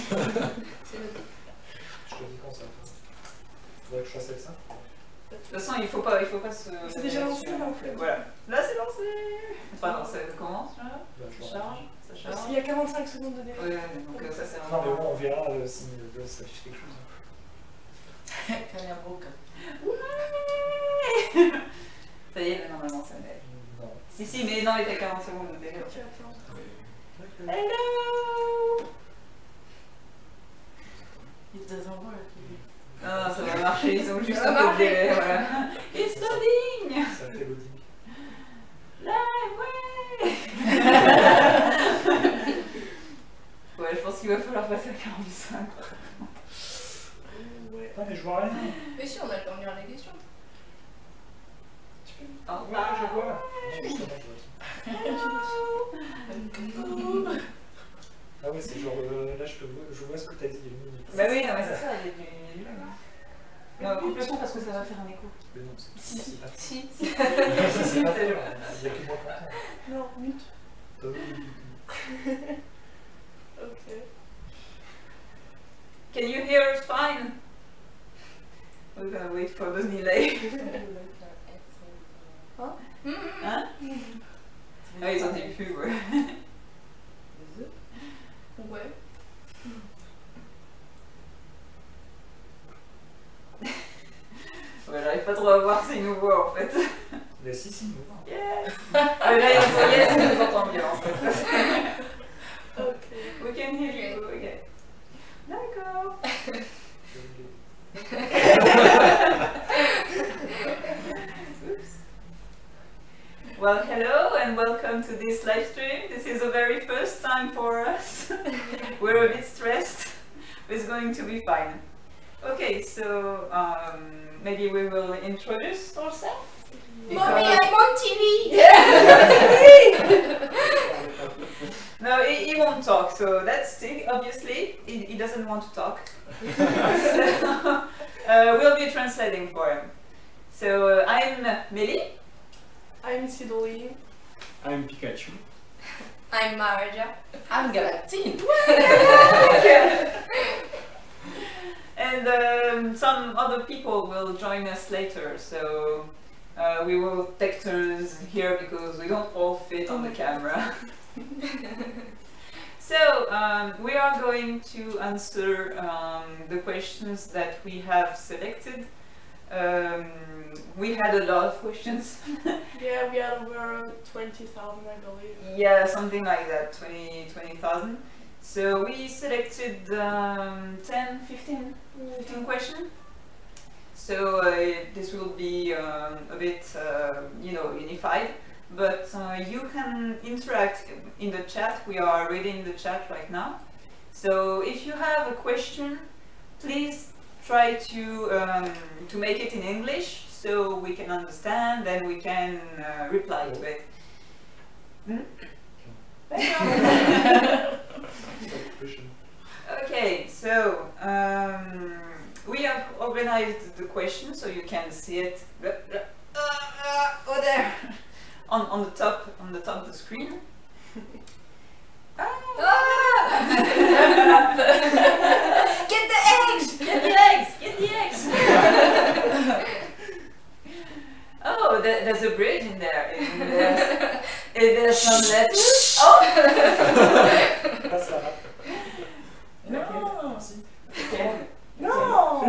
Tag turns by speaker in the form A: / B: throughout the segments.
A: C'est noté.
B: Je te dis quand ça. Faudrait que je fasse avec ça.
C: De toute façon, il faut pas se...
D: C'est déjà lancé là en fait.
C: Voilà. Là, c'est lancé. Enfin, non, ça commence là.
B: Bah, je
C: Ça
B: vois.
C: charge. Ça charge.
D: Il y a 45 secondes de délai.
C: Ouais, donc ça c'est
B: Non, mais
C: un...
B: bon, on verra si ça affiche quelque chose.
A: Caméra broken.
C: Ouais. Ça y est, mais normalement ça m'aide.
B: Non.
C: Si, mais non, il était 40 secondes de délai.
D: Ok, attends.
C: Hello.
A: Il te donne envoi là.
C: Non, ça va marcher, ils ont juste un peu de délai, voilà. It's loading.
B: Ça fait loading.
C: Live, ouais. Ouais, je pense qu'il va falloir passer à 45.
D: Ouais.
B: Ah, mais je vois rien.
A: Mais si, on a le temps de lire les questions.
C: Oh,
B: Ouais, je vois. Non, justement, je vois. Ah ouais, c'est genre, là je vois ce que t'as dit il y a une minute.
C: Bah oui, non, mais c'est ça, il y a du lag. Non, coupe le son parce que ça va faire un écho.
B: Mais non, c'est
C: Si.
B: pas
C: Si.
B: c'est pas sûr. Il y a que moi qui entends.
D: Non, mute. Ok.
C: Can you hear us fine? We're gonna wait for the delay.
D: Hein?
C: Hein? Ah, ils ont dit plus, ouais.
A: Ouais.
C: Ouais, j'arrive pas trop à voir s'ils nous voient en fait.
B: Mais si, nous voit.
C: Yes! Ouais, là, ils nous voient, yes, ils nous entendent bien en fait.
D: Ok.
C: We can hear you, ok. D'accord. Oops. Well, hello and welcome to this live stream. This is the very first time for us. We're a bit stressed, but it's going to be fine. Okay, so maybe we will introduce ourselves.
A: Mommy, I'm on TV!
C: No, he won't talk, so that's Stig, obviously. He doesn't want to talk. So, we'll be translating for him. So, I'm Millie.
D: I'm Sidoline.
E: I'm Pikachu.
A: I'm Maraja. I'm Galactine.
C: And some other people will join us later, so we will take turns here because we don't all fit on the camera. So we are going to answer the questions that we have selected. We had a lot of questions.
D: Yeah, we had over 20,000, I believe.
C: Yeah, something like that, 20,000. So we selected 10, 15 questions. So this will be a bit, unified. But you can interact in the chat. We are reading the chat right now. So if you have a question, please try to make it in English so we can understand and we can reply to it. Okay, so we have organized the questions so you can see it over there on the top of the screen.
A: Get the eggs!
C: Get the eggs! Get the eggs! Oh, there's a bridge in there. There's some letters. Oh!
A: No!
C: Okay.
D: No!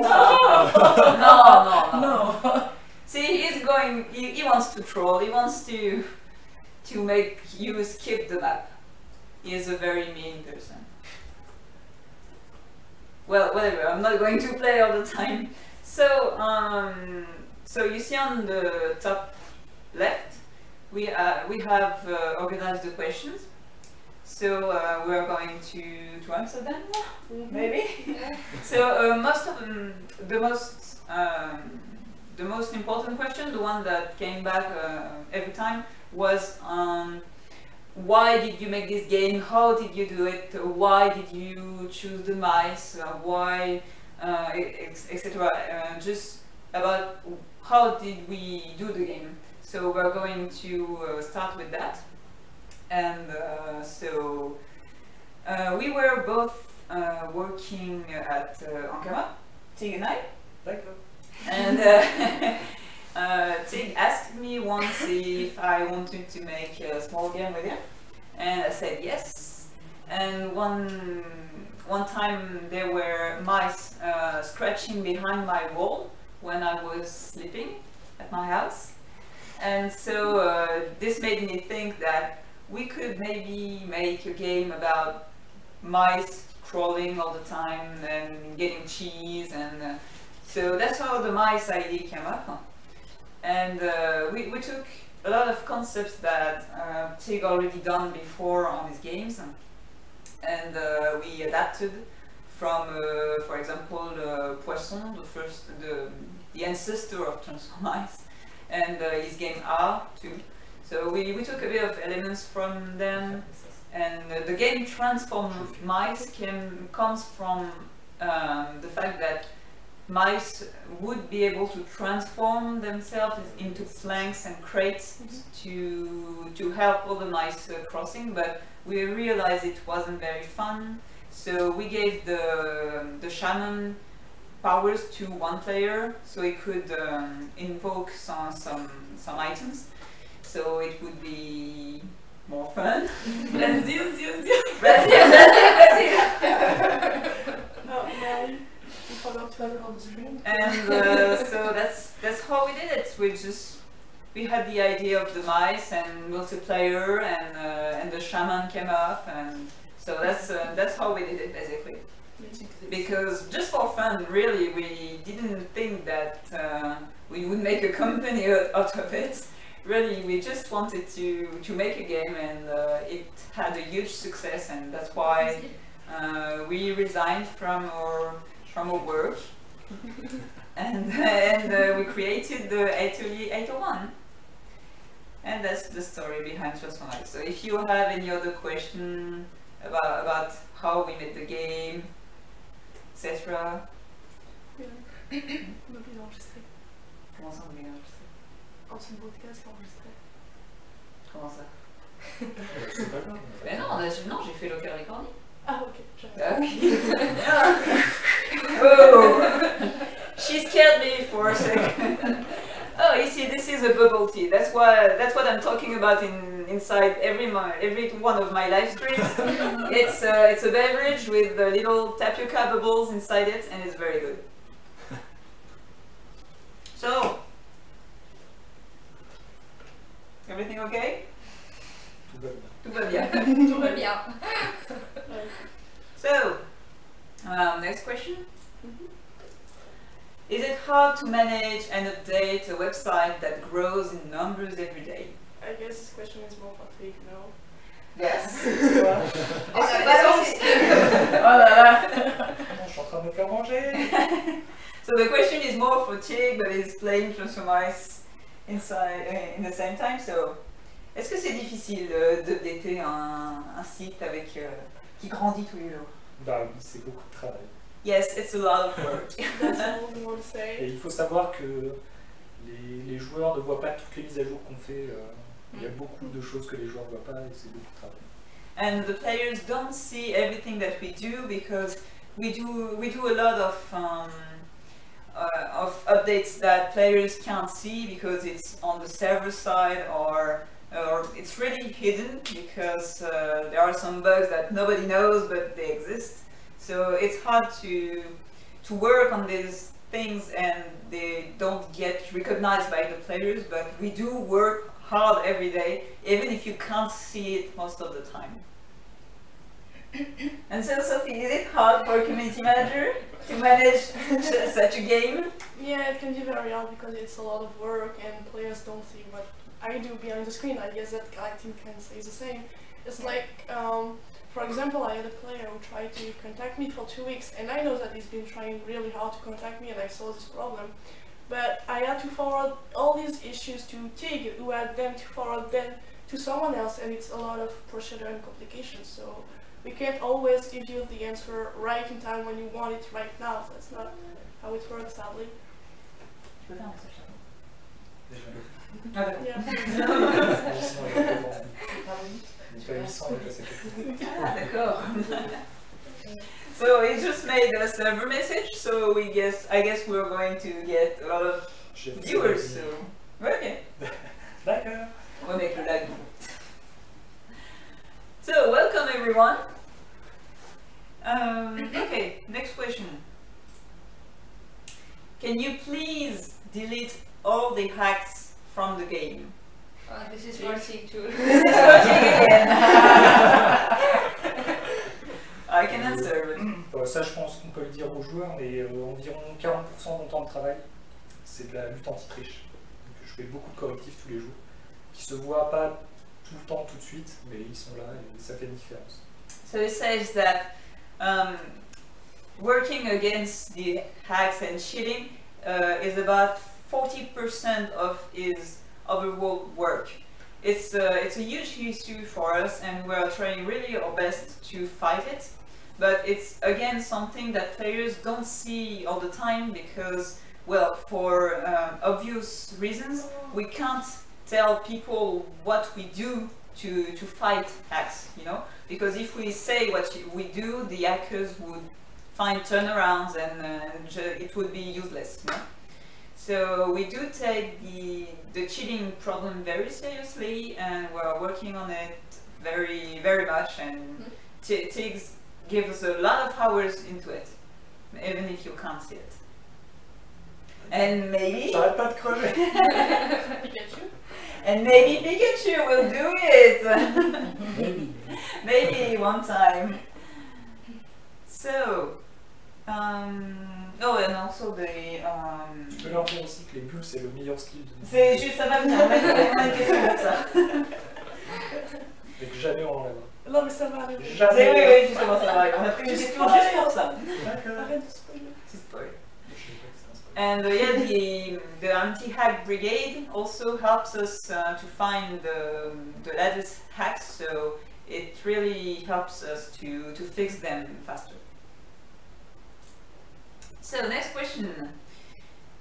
C: No. See, he wants to troll. He wants to make you skip the map. He is a very mean person. Well, whatever. I'm not going to play all the time. So, so you see on the top left, we have organized the questions. So we are going to answer them, maybe. So most of them, the most important question, the one that came back every time, was why did you make this game? How did you do it? Why did you choose the mice? Why, etc. Just about how did we do the game. So we're going to start with that. And so we were both working at Ankara, Tig and I.
B: D'accord.
C: And Tig asked me once if I wanted to make a small game with him, and I said yes. And one time there were mice scratching behind my wall when I was sleeping at my house, and so this made me think that we could maybe make a game about mice crawling all the time and getting cheese, and so that's how the mice idea came up. And we took a lot of concepts that Tig already done before on his games, and we adapted from, for example, Poisson, the ancestor of Transformice, and his game R too. So we took a bit of elements from them, and the game Transformice comes from the fact that mice would be able to transform themselves into planks and crates to help all the mice crossing, but we realized it wasn't very fun, so we gave the shaman powers to one player, so he could invoke some items, so it would be more fun.
D: Brazil. Oh man, we forgot to have it on the screen.
C: And so that's how we did it. We had the idea of the mice and multiplayer, and the shaman came up, and so that's how we did it basically. Because just for fun, really, we didn't think that we would make a company out of it. Really, we just wanted to make a game, and it had a huge success, and that's why we resigned from our work, and we created the Atelier 801. And that's the story behind Transformice. So if you have any other question about how we made the game, etc.
D: Mobile enregistré.
C: Comment ça, on est enregistré?
D: Ancien podcast enregistré.
C: Comment ça?
B: C'est pas grave.
C: Mais non, j'ai fait local recording.
D: Ah ok, j'avais.
C: Ah, ok. Oh, she scared me for a second. Oh, you see, this is a bubble tea. That's what I'm talking about inside every one of my live streams. It's a beverage with little tapioca bubbles inside it, and it's very good. So, everything okay?
B: Tout va bien.
C: Tout va bien.
A: Tout va bien.
C: So, next question. Is it hard to manage and update a website that grows in numbers every day?
D: I guess this question is more for Tig, no?
C: Yes.
A: On a balancé.
D: Oh là là.
B: Je suis en train de me faire manger.
C: So the question is more for Tig, but he's playing Transformice inside in the same time. So, est-ce que c'est difficile d'updater un site avec qui grandit tous les jours?
B: Bah oui, c'est beaucoup de travail.
C: Yes, it's a lot of work.
D: That's all we want to say.
B: Et il faut savoir que les joueurs ne voient pas toutes les mises à jour qu'on fait. Il y a beaucoup de choses que les joueurs ne voient pas et c'est beaucoup de travail.
C: And the players don't see everything that we do because we do a lot of updates that players can't see because it's on the server side or it's really hidden because there are some bugs that nobody knows but they exist. So it's hard to work on these things and they don't get recognized by the players, but we do work hard every day, even if you can't see it most of the time. And so, Sophie, is it hard for a community manager to manage such a game?
D: Yeah, it can be very hard because it's a lot of work and players don't see what I do behind the screen. I guess that Cakito can say the same. It's like, for example, I had a player who tried to contact me for 2 weeks, and I know that he's been trying really hard to contact me, and I saw this problem. But I had to forward all these issues to Tig, who had them to forward them to someone else, and it's a lot of procedure and complications. So we can't always give you the answer right in time when you want it right now. So that's not how it works, sadly. Yeah.
C: Ah, d'accord. So he just made a server message, so I guess we're going to get a lot of viewers, so okay.
B: D'accord.
C: On va mettre le lag. So welcome everyone. Okay, next question. Can you please delete all the hacks from the game?
A: This is for C2.
C: I can answer.
B: Ça, je pense qu'on peut le dire aux joueurs, mais environ 40% de mon temps de travail, c'est de la lutte anti-triche. Donc, je fais beaucoup de correctifs tous les jours, qui se voient pas tout le temps, tout de suite, mais ils sont là et ça fait une différence.
C: So it says that working against the hacks and cheating is about 40% of his overall work. It's a huge issue for us, and we are trying really our best to fight it. But it's again something that players don't see all the time because, well, for obvious reasons, we can't tell people what we do to fight hacks, you know? Because if we say what we do, the hackers would find turnarounds and it would be useless, you know? So we do take the cheating problem very seriously, and we're working on it very, very much, and Tiggs gives a lot of hours into it, even if you can't see it. And maybe...
B: J'arrête pas de crever.
D: Pikachu?
C: And maybe Pikachu will do it!
B: Maybe.
C: Maybe one time. So... oh, and also the...
B: Tu peux leur dire aussi que les bulles, c'est le meilleur skill de nous.
C: C'est juste, ça va venir, on a une question pour ça.
B: Et que jamais on l'enlèvera.
D: Non, mais ça va arriver.
B: Jamais.
C: Oui, justement, ça va. On a pris une question juste pour ça.
B: D'accord.
D: Arrête de spoiler.
C: C'est spoil. And yeah, the anti-hack brigade also helps us to find the latest hacks, so it really helps us to fix them faster. So next question.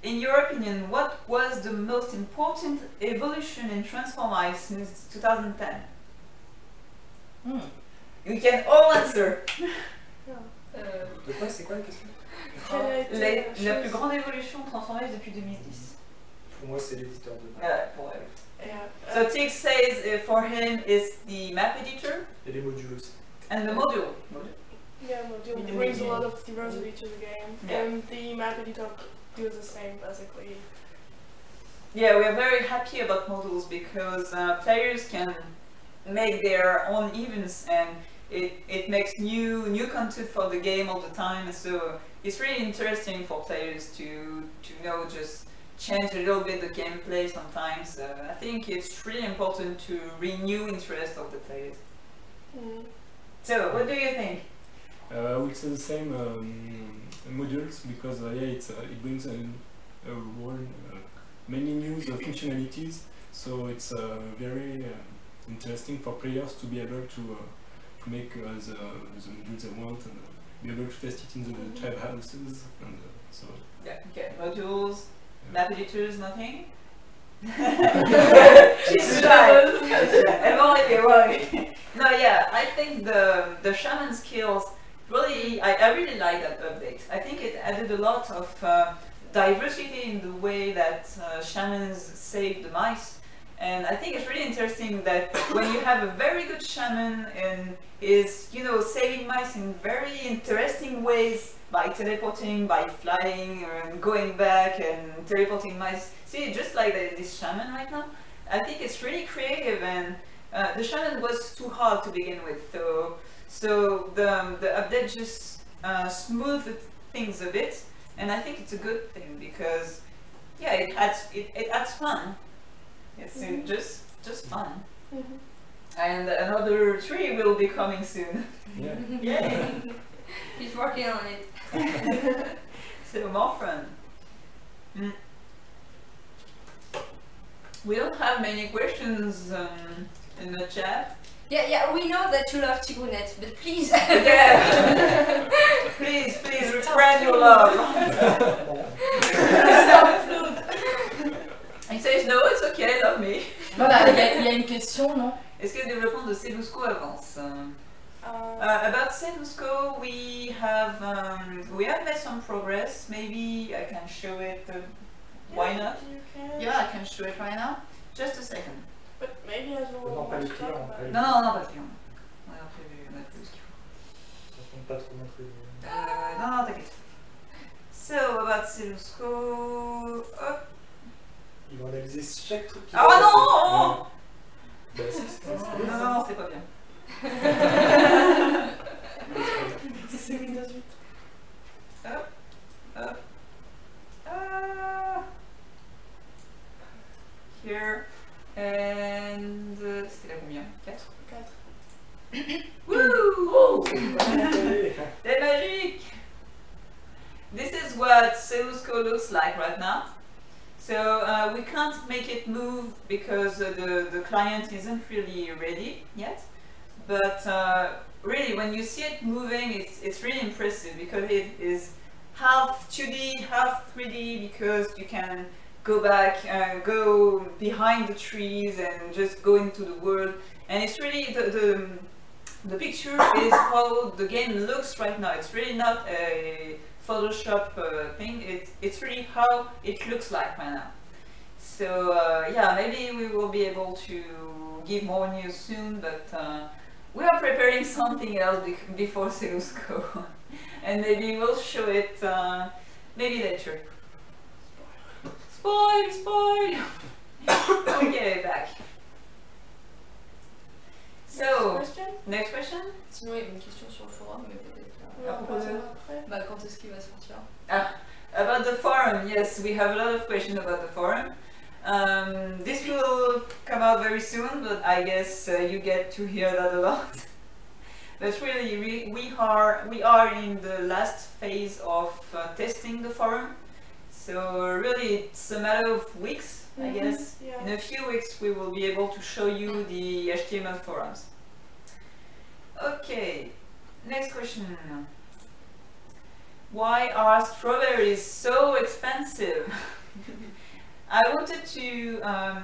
C: In your opinion, what was the most important evolution in Transformice since 2010? You can all answer.
B: De quoi, c'est quoi la question?
C: La plus grande évolution de Transformice depuis 2010.
B: Pour moi, c'est l'éditeur de map.
C: Pour elle. So Tig says for him is the map editor.
B: Et les modules aussi.
C: And the module.
D: Yeah, module brings a lot of diversity to the game,
C: Yeah.
D: and the map editor does the same basically.
C: Yeah, we are very happy about modules because players can make their own events, and it makes new content for the game all the time. So it's really interesting for players to know, just change a little bit the gameplay sometimes. I think it's really important to renew interest of the players. So what do you think?
E: I would say the same modules, because yeah, it brings a whole many new functionalities, so it's very interesting for players to be able to make the modules they want and be able to test it in the tribe houses, and so
C: Yeah, okay, modules, map editors, nothing? She's shy. No, yeah, I think the shaman skills really, I really like that update. I think it added a lot of diversity in the way that shamans save the mice, and I think it's really interesting that when you have a very good shaman and is, you know, saving mice in very interesting ways by teleporting, by flying, and going back and teleporting mice. See, just like this shaman right now, I think it's really creative, and the shaman was too hard to begin with, so the update just smoothed things a bit, and I think it's a good thing because, yeah, it adds fun. It's just fun. And another 3 will be coming soon.
E: yeah.
C: Yay!
A: He's working on it.
C: So more fun. We don't have many questions in the chat.
A: Yeah, we know that you love Tigounet, but please.
C: Yeah. please, refrain your love. He says no, it's okay, love me.
F: Voilà, il y a une question, non?
C: Est-ce que le développement de Celusco avance? About Sedusco, we have made some progress. Maybe I can show it. Why not?
D: You can.
C: Yeah, I can show it right now. Just a second.
D: But maybe as well.
B: Non, pas les clients, pas les-
C: Non, pas de client. On a prévu ce qu'il faut.
B: Ça compte pas trop montrer.
C: Non, t'inquiète. So, about Sedusco. Hop.
B: Ils vont analyser chaque truc qui
C: Ah
B: va
C: non,
B: passer.
C: non,
B: Bah, si,
C: non, c'est pas bien.
D: C'est Windows 8.
C: Hop. Here. And. C'était la combien 4
D: 4.
C: Woo! C'est magique! This is what Sedusco looks like right now. So we can't make it move because the client isn't really ready yet. But really, when you see it moving, it's really impressive because it is half 2D, half 3D, because you can go back, go behind the trees and just go into the world. And it's really, the picture is how the game looks right now. It's really not a Photoshop thing, it's really how it looks like right now. So yeah, maybe we will be able to give more news soon, but we are preparing something else before Sedusco. And maybe we'll show it maybe later. Spoil! Okay, back. So, next question?
A: Sinon, il y a une question sur le forum, mais peut-être
D: Oui, on passe après.
A: bah, quand est-ce qu'il va sortir?
C: About the forum, yes, we have a lot of questions about the forum. This will come out very soon, but I guess you get to hear that a lot. But really, we are in the last phase of testing the forum. So really, it's a matter of weeks, I guess.
D: Yeah.
C: In a few weeks, we will be able to show you the HTML forums. Okay, next question. Why are strawberries so expensive? I wanted to.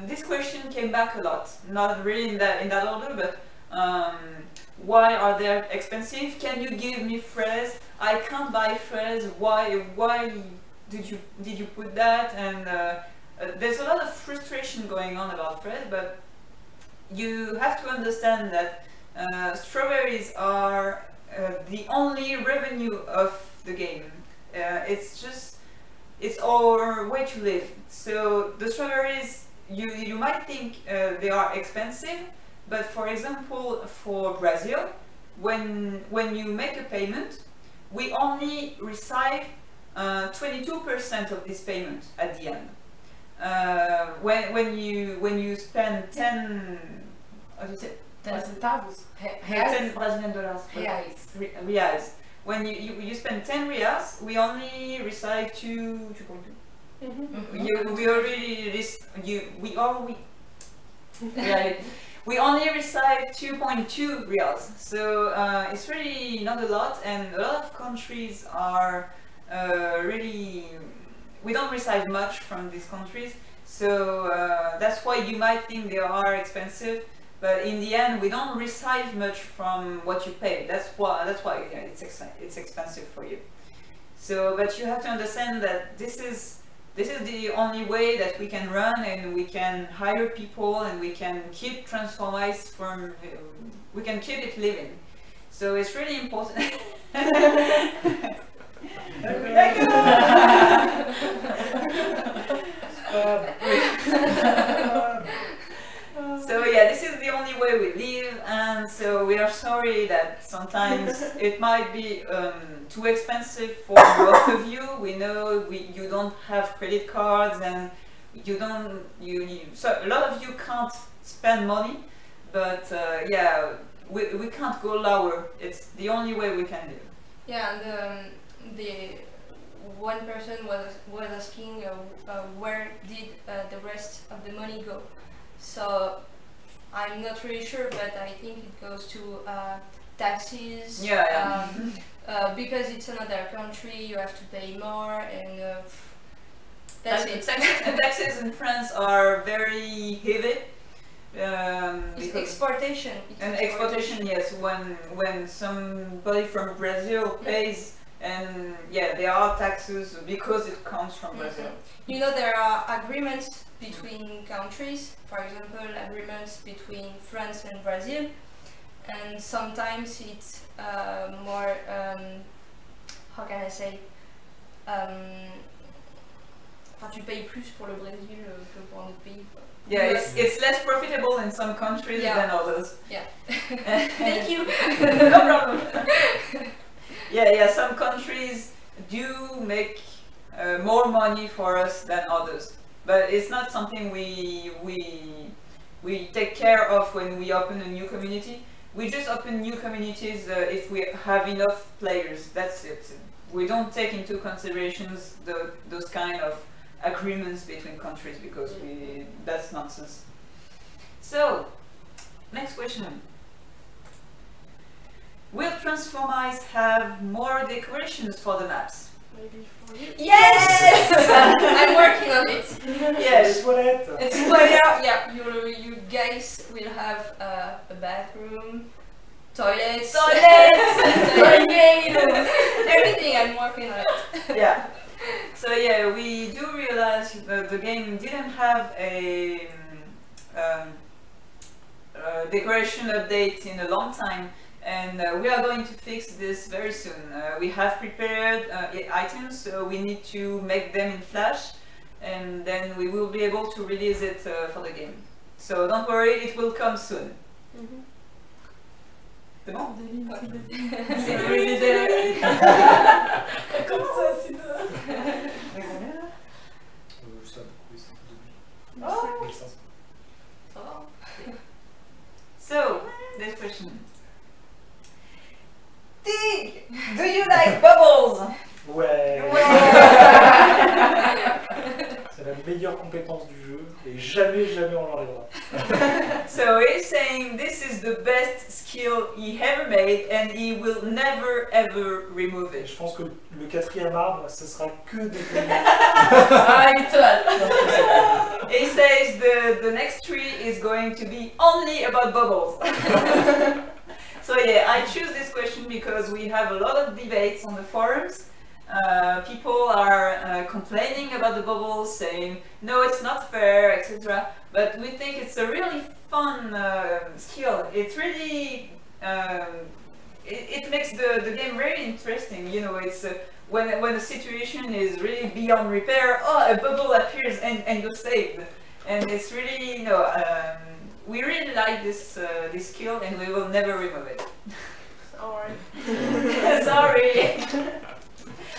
C: This question came back a lot. Not really in that order, but why are they expensive? Can you give me fraise? I can't buy fraise. Why did you put that? And there's a lot of frustration going on about fraise, but you have to understand that strawberries are the only revenue of the game. It's our way to live. So the strawberries, you might think they are expensive, but for example, for Brazil, when you make a payment, we only receive 22% of this payment at the end. When you spend 10, how do you say?
A: 10 centavos?
C: 10 Brazilian dollars. Reais. When you spend 10 reais, we only receive 2.2. We only receive 2.2 reals. So it's really not a lot, and a lot of countries are really. We don't receive much from these countries, so that's why you might think they are expensive. But in the end, we don't receive much from what you pay. That's why yeah, it's expensive for you. So, but you have to understand that this is the only way that we can run, and we can hire people, and we can keep Transformice from. We can keep it living. So it's really important. So yeah, this is the only way we live, and so we are sorry that sometimes it might be too expensive for most of you. We know you don't have credit cards, and so a lot of you can't spend money, but yeah, we can't go lower. It's the only way we can live.
A: Yeah, and the one person was asking where did the rest of the money go. So I'm not really sure, but I think it goes to taxes.
C: Yeah.
A: Because it's another country, you have to pay more, and that's it.
C: Taxes in France are very heavy.
A: It's exportation.
C: And exportation, yes. When somebody from Brazil pays, and yeah, there are taxes because it comes from Brazil.
A: You know, there are agreements between countries. For example, agreements between France and Brazil, and sometimes it's more. How can I say? Enfin, tu payes plus pour le Brésil que pour un autre pays.
C: Yeah, it's less profitable in some countries than others.
A: Yeah. Thank you.
C: No problem. Yeah, some countries do make more money for us than others, but it's not something we take care of when we open a new community. We just open new communities if we have enough players. That's it. We don't take into considerations those kind of agreements between countries because that's nonsense. So, next question. Will Transformice have more decorations for the maps?
D: Maybe for you.
A: Yes! I'm working on it.
C: Yes.
A: It's yeah, you guys will have a bathroom, toilets, everything. I'm working on it.
C: Yeah. So yeah, we do realize the game didn't have a decoration update in a long time, and we are going to fix this very soon. We have prepared items, so we need to make them in Flash, and then we will be able to release it for the game. So don't worry, it will come soon. C'est bon? C'est really there.
D: Comme ça, c'est
C: So, next question. Dig! Do you like bubbles?
B: Ouais. C'est la meilleure compétence du jeu et jamais on l'enlèvera.
C: So he's saying this is the best skill he ever made and he will never ever remove
B: Et
C: it.
B: je pense que le 4e arbre, ce sera que des
C: He says the next tree is going to be only about bubbles. So yeah, I choose this question because we have a lot of debates on the forums. People are complaining about the bubbles, saying no, it's not fair, etc. But we think it's a really fun skill. It really it makes the game very interesting. You know, it's when the situation is really beyond repair. Oh, a bubble appears and you're saved, and it's really, you know, we really like this this skill, and we will never remove it.
D: Sorry.
C: Sorry.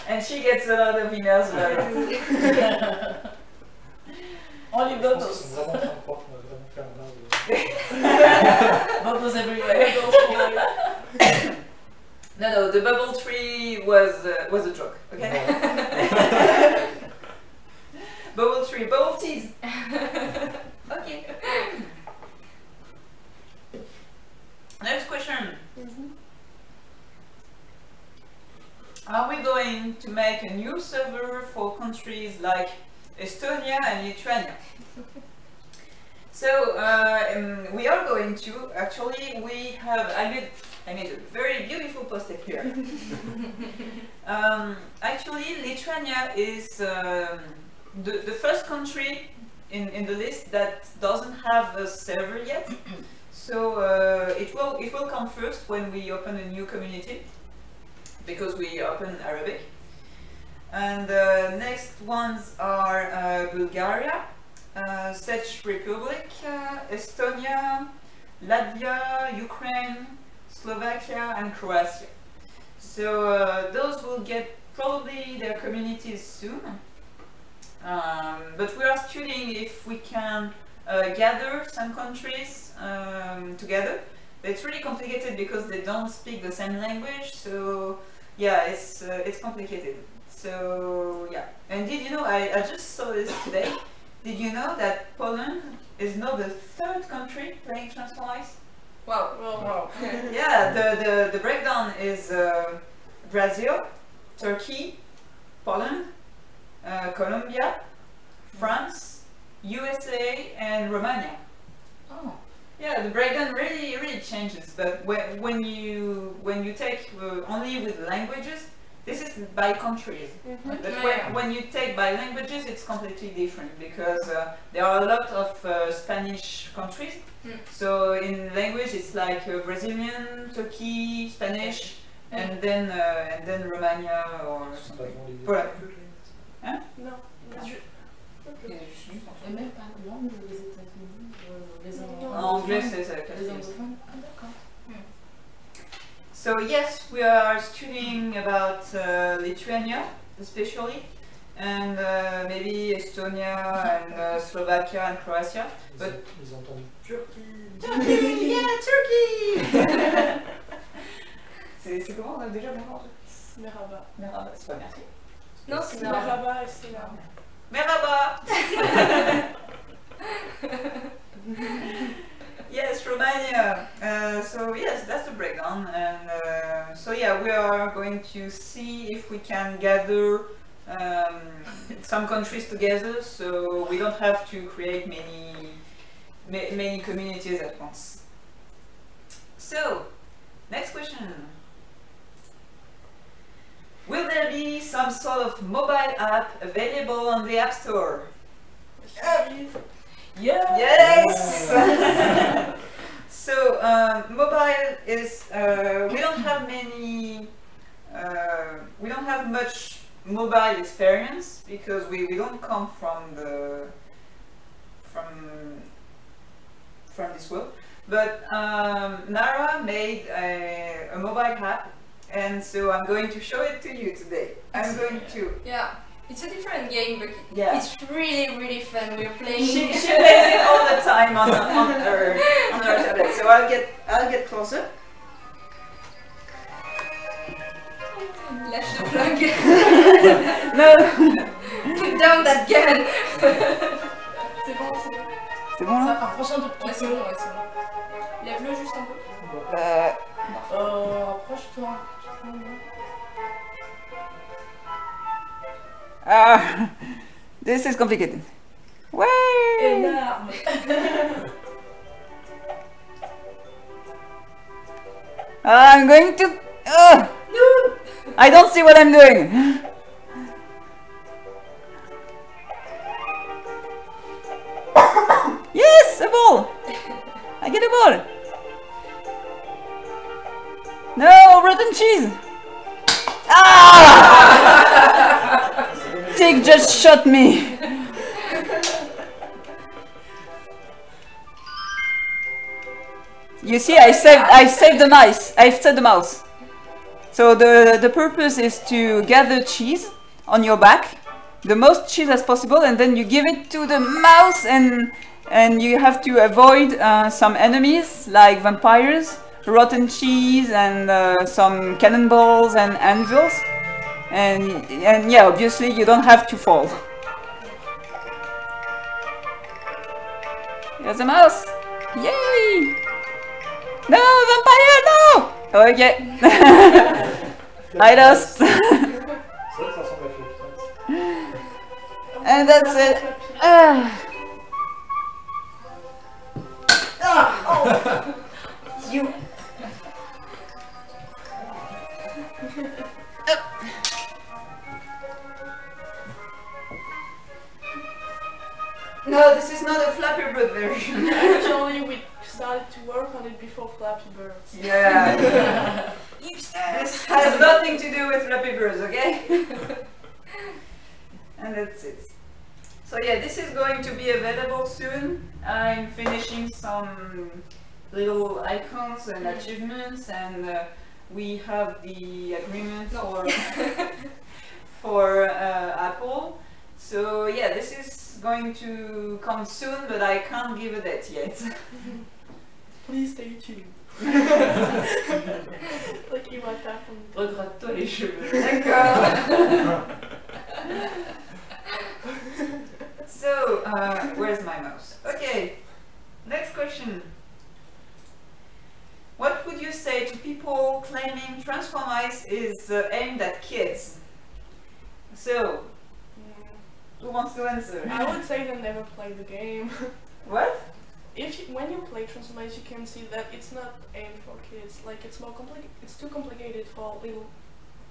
C: And she gets a lot of emails about it. Only bubbles.
B: Ils sont vraiment en train de croire qu'on va vraiment faire un arbre.
C: Bubbles everywhere. No, the bubble tree was a joke. Okay. Bubble tree, bubble teas. Okay. Next question. Are we going to make a new server for countries like Estonia and Lithuania? So we are going to. Actually, we have. I made a very beautiful post-it here. Actually, Lithuania is the first country in the list that doesn't have a server yet. So it will come first when we open a new community, because we open Arabic. And next ones are Bulgaria, Czech Republic, Estonia, Latvia, Ukraine, Slovakia and Croatia. So those will get probably their communities soon. But we are studying if we can gather some countries together. It's really complicated because they don't speak the same language, so yeah, it's complicated. So yeah, and did you know, I just saw this today, did you know that Poland is now the 3rd country playing Transformice?
A: Wow.
D: Wow.
C: Yeah, the breakdown is Brazil, Turkey, Poland, Colombia, France, USA and Romania.
A: Oh.
C: Yeah, the breakdown really changes. But when you take only with languages, this is by countries.
D: Mhm.
C: But when you take by languages, it's completely different because there are a lot of Spanish countries. So in language, it's like Brazilian, Turkey, Spanish, and then Romania or
B: C'est pas devant les
C: Voilà.
D: Non. Je- Ok.
F: Et même par langue, les États-Unis, les
C: En anglais, c'est
F: les
C: quatrième.
F: anglophones. Ah, d'accord.
C: So yes, we are studying about Lithuania, especially, and maybe Estonia and Slovakia and Croatia. But
B: Ils entendent Turquie.
C: Turkey, yeah, Turkey. C'est comment on a déjà mélangé?
D: Merhaba.
C: Merhaba, c'est pas merci.
A: Non, c'est marrant.
D: Merhaba et c'est là.
C: Merhaba. Yes, Romania. So yes, that's the breakdown, and so yeah, we are going to see if we can gather some countries together, so we don't have to create many communities at once. So, next question. Will there be some sort of mobile app available on the App Store? Yes! So, mobile is, we don't have much mobile experience because we don't come from this world. But Nara made a mobile app, and so I'm going to show it to you today. I'm going to.
A: Yeah, it's a different game, but
C: Yeah.
A: it's really fun. We're playing.
C: She plays it all the time on her tablet. So I'll get closer.
A: Lâche le plug.
C: No.
A: Put down that gun.
D: C'est bon, c'est bon.
C: C'est bon
F: Ça
C: là?
F: approche un tout
A: Ouais,
F: petit
A: c'est
F: peu.
A: bon, ouais, c'est bon. Lève-le juste un peu.
F: Approche-toi.
C: This is complicated. Way!
F: Énorme.
C: I'm going to. I don't see what I'm doing. Yes, a ball. I get a ball. No, rotten cheese. Ah! Tick just shot me. You see, I saved the mice. I saved the mouse. So the purpose is to gather cheese on your back, the most cheese as possible, and then you give it to the mouse, and you have to avoid some enemies like vampires, rotten cheese, and some cannonballs and anvils, and yeah, obviously you don't have to fall. Here's a mouse. Yay! No, vampire, no! Okay. I lost.
B: C'est vrai que ça ressemble à Philippe.
C: And that's it. You. No, this is not a Flappy Bird version.
D: Actually, we started to work on it before Flappy Birds.
C: Yeah. This has nothing to do with Flappy Birds, okay? And that's it. So yeah, this is going to be available soon. I'm finishing some little icons and achievements, and we have the agreement for Apple. So yeah, this is going to come soon, but I can't give a date yet.
D: Please stay tuned. Like you might have from.
C: Regrette-toi les cheveux. D'accord. So, where's my mouse? Okay, next question. What would you say to people claiming Transformice is aimed at kids? So, who wants to answer?
D: I would say they never play the game.
C: What?
D: when you play Transformice, you can see that it's not aimed for kids. Like it's more complicated. It's too complicated for little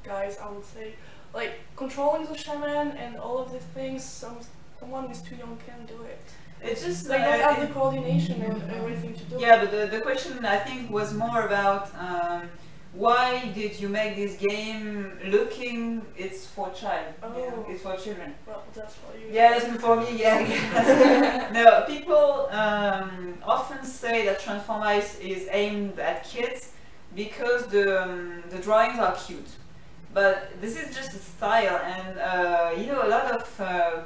D: guys, I would say. Like controlling the shaman and all of these things, someone who's too young can do it.
C: It's just
D: They don't have the coordination and everything to do
C: yeah,
D: it.
C: but the question I think was more about why did you make this game looking it's for child?
D: Oh.
C: Yeah, it's for children.
D: Well, that's for you.
C: Yeah, that's for me. Yeah. No, people often say that Transformice is aimed at kids because the drawings are cute. But this is just a style, and you know, a lot of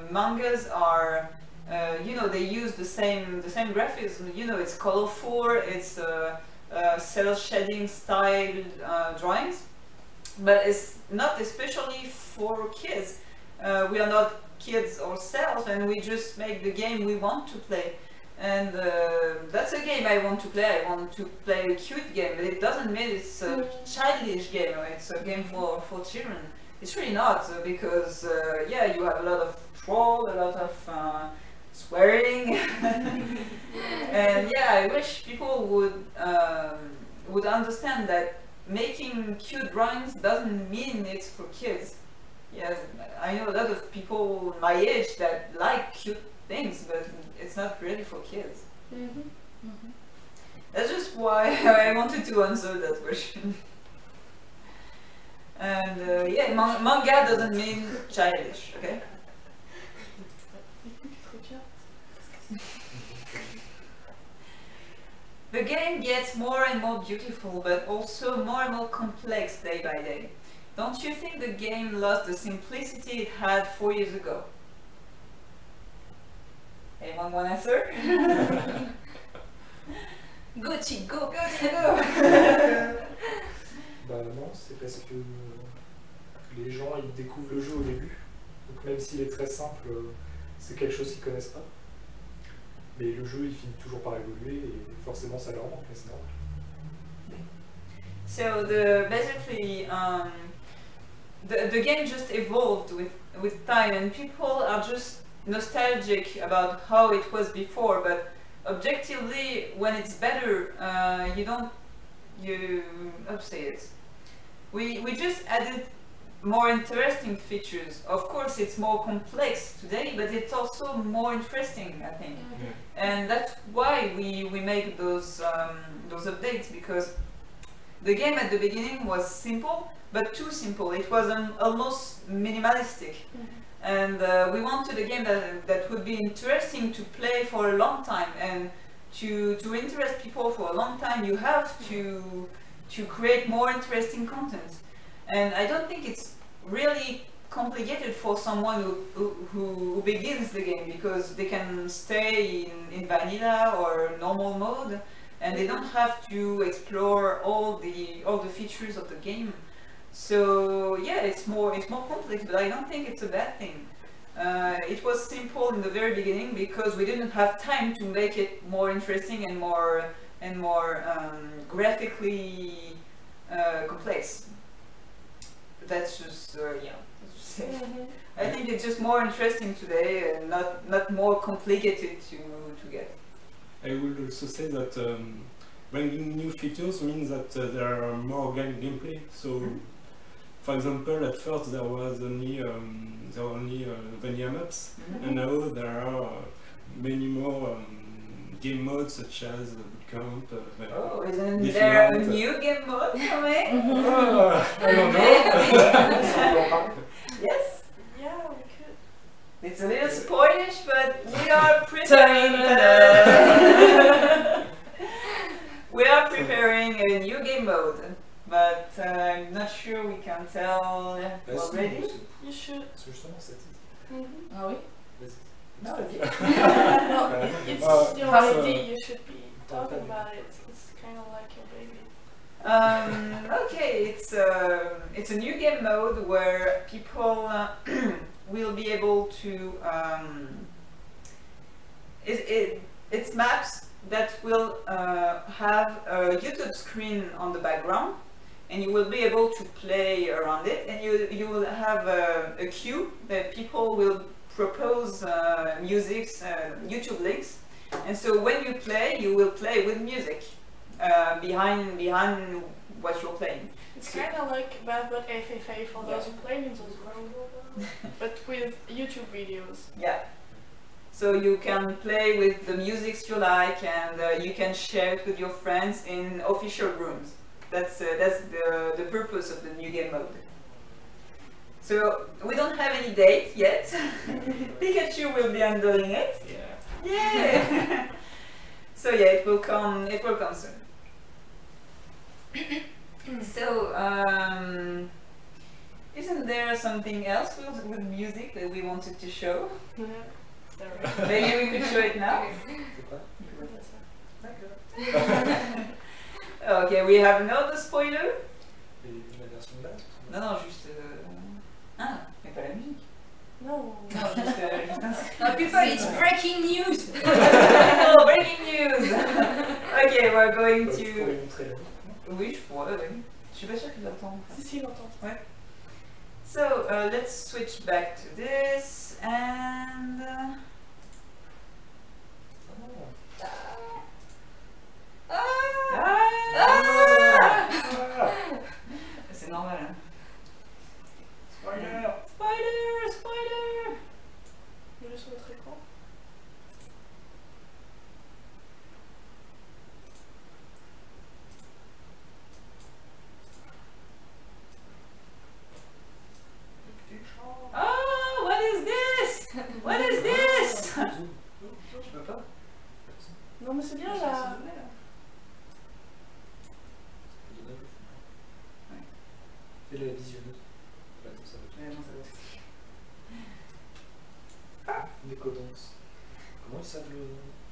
C: mangas are, you know, they use the same graphics. You know, it's colorful, it's cell shading style drawings, but it's not especially for kids. We are not kids ourselves, and we just make the game we want to play. And that's a game I want to play. I want to play a cute game, but it doesn't mean it's a childish game. It's a game for children. It's really not, because yeah, you have a lot of troll, a lot of swearing, and yeah, I wish people would understand that making cute drawings doesn't mean it's for kids. Yeah, I know a lot of people my age that like cute things, but it's not really for kids. That's just why I wanted to answer that question. And yeah, manga doesn't mean childish, okay? The game gets more and more beautiful, but also more and more complex day by day. Don't you think the game lost the simplicity it had 4 years ago? Anyone want to answer? Gucci, go!
B: Bah non, c'est parce que les gens ils découvrent le jeu au début. Donc même s'il est très simple, c'est quelque chose qu'ils connaissent pas. Mais le jeu il finit toujours par évoluer et forcément ça leur manque, mais c'est normal.
C: So basically the game just evolved with time, and people are just nostalgic about how it was before, but objectively when it's better, how to say it? We just added more interesting features. Of course it's more complex today, but it's also more interesting, I think. And that's why we make those updates, because the game at the beginning was simple, but too simple. It was almost minimalistic. And we wanted a game that would be interesting to play for a long time, and to interest people for a long time you have to create more interesting content. And I don't think it's really complicated for someone who begins the game, because they can stay in vanilla or normal mode, and they don't have to explore all the features of the game. So yeah, it's more complex, but I don't think it's a bad thing. It was simple in the very beginning because we didn't have time to make it more interesting and more graphically complex. That's just yeah. I think it's just more interesting today and not more complicated to get.
E: I would also say that bringing new features means that there are more gameplay. So, for example, at first there was only vanilla maps, and now there are many more game modes such as bootcamp.
C: Oh, isn't there a new game mode coming?
B: I don't know.
C: Yes.
D: Yeah, we could.
C: It's a little spoilish, but we are preparing. We are preparing a new game mode, but I'm not sure we can tell already.
D: You should.
B: C'est justement cette idée.
F: Ah oui?
C: No,
D: Well, it's your idea. You should be talking about it. It's kind of like your baby.
C: Okay, it's a new game mode where people will be able to. It's maps that will have a YouTube screen on the background, and you will be able to play around it, and you will have a queue that people will propose music, YouTube links, And so when you play, you will play with music behind what you're playing.
D: It's kind of like Bad But FFA for those who play Windows World, but with YouTube videos.
C: Yeah. So you can play with the music you like, and you can share it with your friends in official rooms. That's the purpose of the new game mode. So we don't have any date yet. Pikachu will be handling it.
B: Yeah.
C: Yeah. So yeah, it will come soon. So isn't there something else with music that we wanted to show? Maybe we could show it now. Okay, we have another spoiler. Non, juste. Ah, mais pas la musique.
D: No.
C: Non, juste.
A: Now people, it's breaking news!
C: Oh, breaking news! Okay, we're going to. Oui, je pourrais, oui. Je suis pas sûre qu'il l'entend.
D: Si, l'entend.
C: Ouais. So, let's switch back to this and. C'est normal, hein.
B: Spoiler!
C: Spider! Spider!
D: Il est sur notre écran.
C: Oh, what is this? What is this?
B: Je peux pas?
D: Non, mais c'est bien là.
B: C'est la visionneuse. Décodence. Comment ils savent le...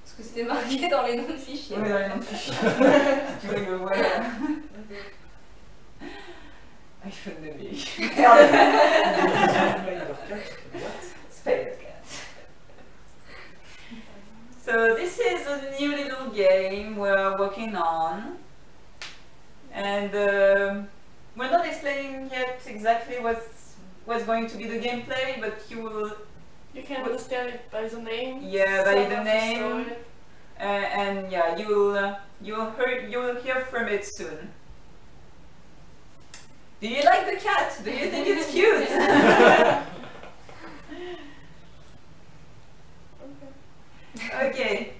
A: Parce que c'était marqué dans les noms de fichiers.
C: Oui, dans les noms de fichiers. Tu veux le voir. iPhone de lui. Spider Cat. So this is a new little game we're working on, and we're not explaining yet exactly what's going to be the gameplay, but
D: You can understand it by the name.
C: Yeah, by the
D: Some
C: name.
D: of the story.
C: And yeah, you will hear from it soon. Do you like the cat? Do you think it's cute? Okay.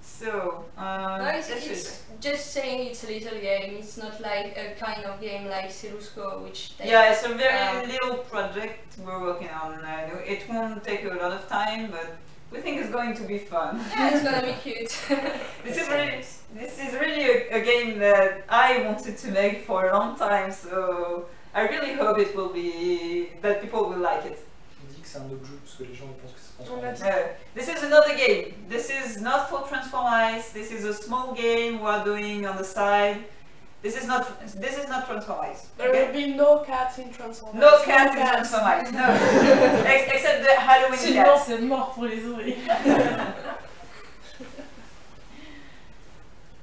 C: So
A: No, it's just saying it's a little game. It's not like a kind of game like Celusco, which takes,
C: yeah, it's a very little project we're working on. It won't take a lot of time, but we think it's going to be fun.
A: yeah, it's gonna be cute.
C: This is really a game that I wanted to make for a long time, so I really hope it will be that people will like it.
B: On dit que c'est un autre jeu parce que les gens ils pensent que c'est Transformice.
C: This is another game. This is not for Transformice. This is a small game we are doing on the side. This is not Transformice.
D: There will be no cats in Transformice.
C: No cats in Transformice. No, except the Halloween
F: Sinon,
C: cats.
F: c'est mort pour les oreilles.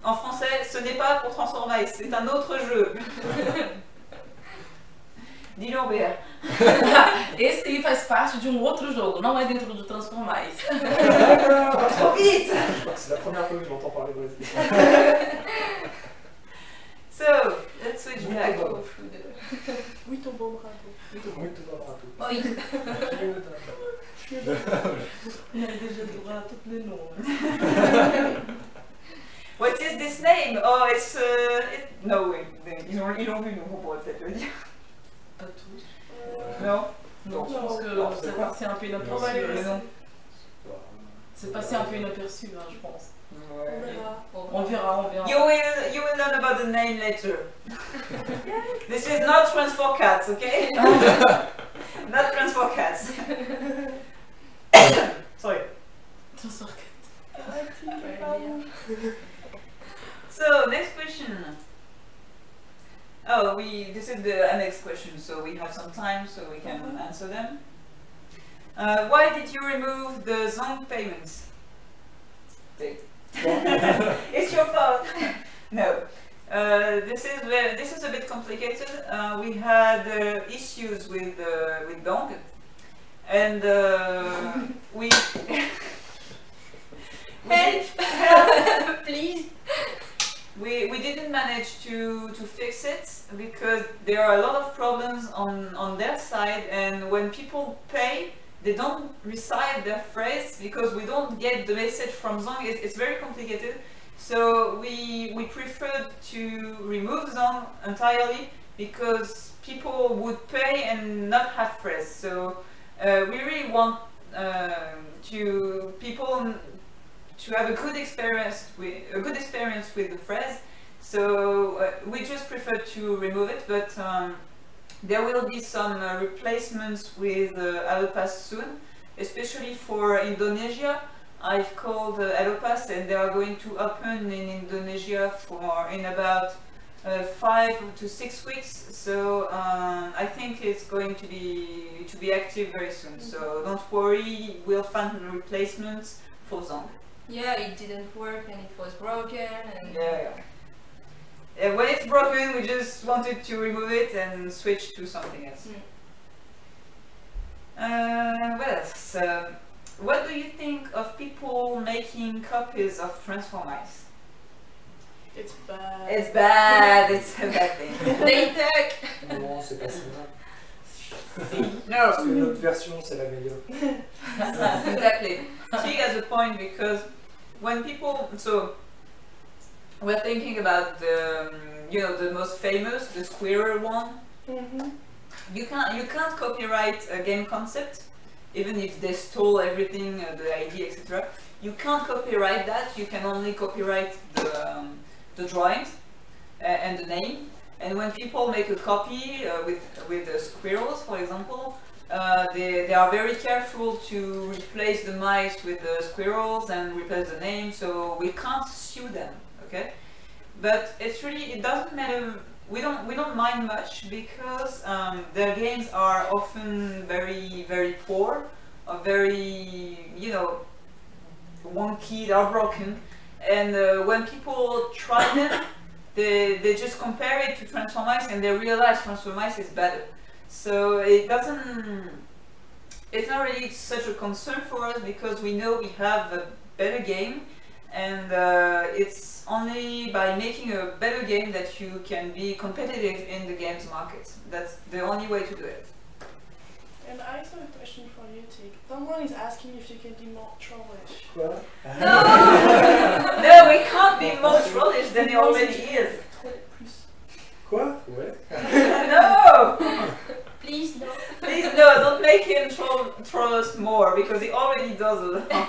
C: En français, ce n'est pas pour Transformice, c'est un autre jeu. Dis-le en BR.
F: Esse faz parte de outro jogo, não é dentro do Transformice.
C: Trop vite.
B: Je crois que c'est la première fois que je l'entends parler de
C: So, let's switch back.
D: Oui, ton beau bravo.
B: Muito barato.
A: Oui.
F: On a déjà droit à tous les noms.
C: What is this name? Oh, it's no, wait, ils l'ont vu, nous, on pourrait peut-être le dire.
F: Pas tous.
C: Non?
F: Non, je pense
B: Non,
F: que
B: c'est
F: c'est
B: quoi?
F: passé un peu
D: On
F: inaperçu.
D: va les
C: Le
D: laisser.
C: nom.
F: C'est passé un peu inaperçu, hein, je pense.
D: On verra.
F: On verra, on verra.
C: You will learn about the name later. This is not Transfor Cats, okay? Not Transfor Cats. Sorry. So, next question. Oh, this is the next question, so we have some time so we can answer them. Why did you remove the Zong payments? It's your fault. No. This is a bit complicated. We had issues with Dong, and we
A: Help! Please!
C: We didn't manage to fix it because there are a lot of problems on their side, and when people pay, they don't receive their phrase because we don't get the message from Zong. It's very complicated. So we preferred to remove Zong entirely because people would pay and not have phrase. So we really want people to have a good experience with the phrase. So we just prefer to remove it, but there will be some replacements with Alopass soon, especially for Indonesia. I've called Alopass, and they are going to open in Indonesia in about 5 to 6 weeks. So I think it's going to be active very soon. So don't worry, we'll find replacements for Zong.
A: Yeah, it didn't work and it was broken. And
C: Yeah, when it's broken, we just wanted to remove it and switch to something else. What else? What do you think of people making copies of Transformice?
D: It's bad.
C: It's bad. It's a bad thing.
A: They take.
B: Non, c'est pas si grave.
C: No.
B: Parce que notre version, c'est la meilleure.
C: Exactly. She has a point because when people, so we're thinking about the, the most famous, the squirrel one. You can't copyright a game concept, even if they stole everything, the idea, etc. You can't copyright that. You can only copyright the drawings and the name. And when people make a copy with the squirrels, for example, they are very careful to replace the mice with the squirrels and replace the name, so we can't sue them, okay? But it doesn't matter. We don't mind much because their games are often very, very poor or very, wonky or broken. And when people try them, they just compare it to Transformice and they realize Transformice is better. So it's not really such a concern for us because we know we have a better game, and it's only by making a better game that you can be competitive in the games market. That's the only way to do it.
D: And I also have a question for you, Tig. Someone is asking if you can be more trollish.
B: Quoi?
C: No, we can't be more trollish than he already is.
B: Quoi? Ouais.
C: No!
A: Please no.
C: Please no, don't make him troll us more because he already does a lot.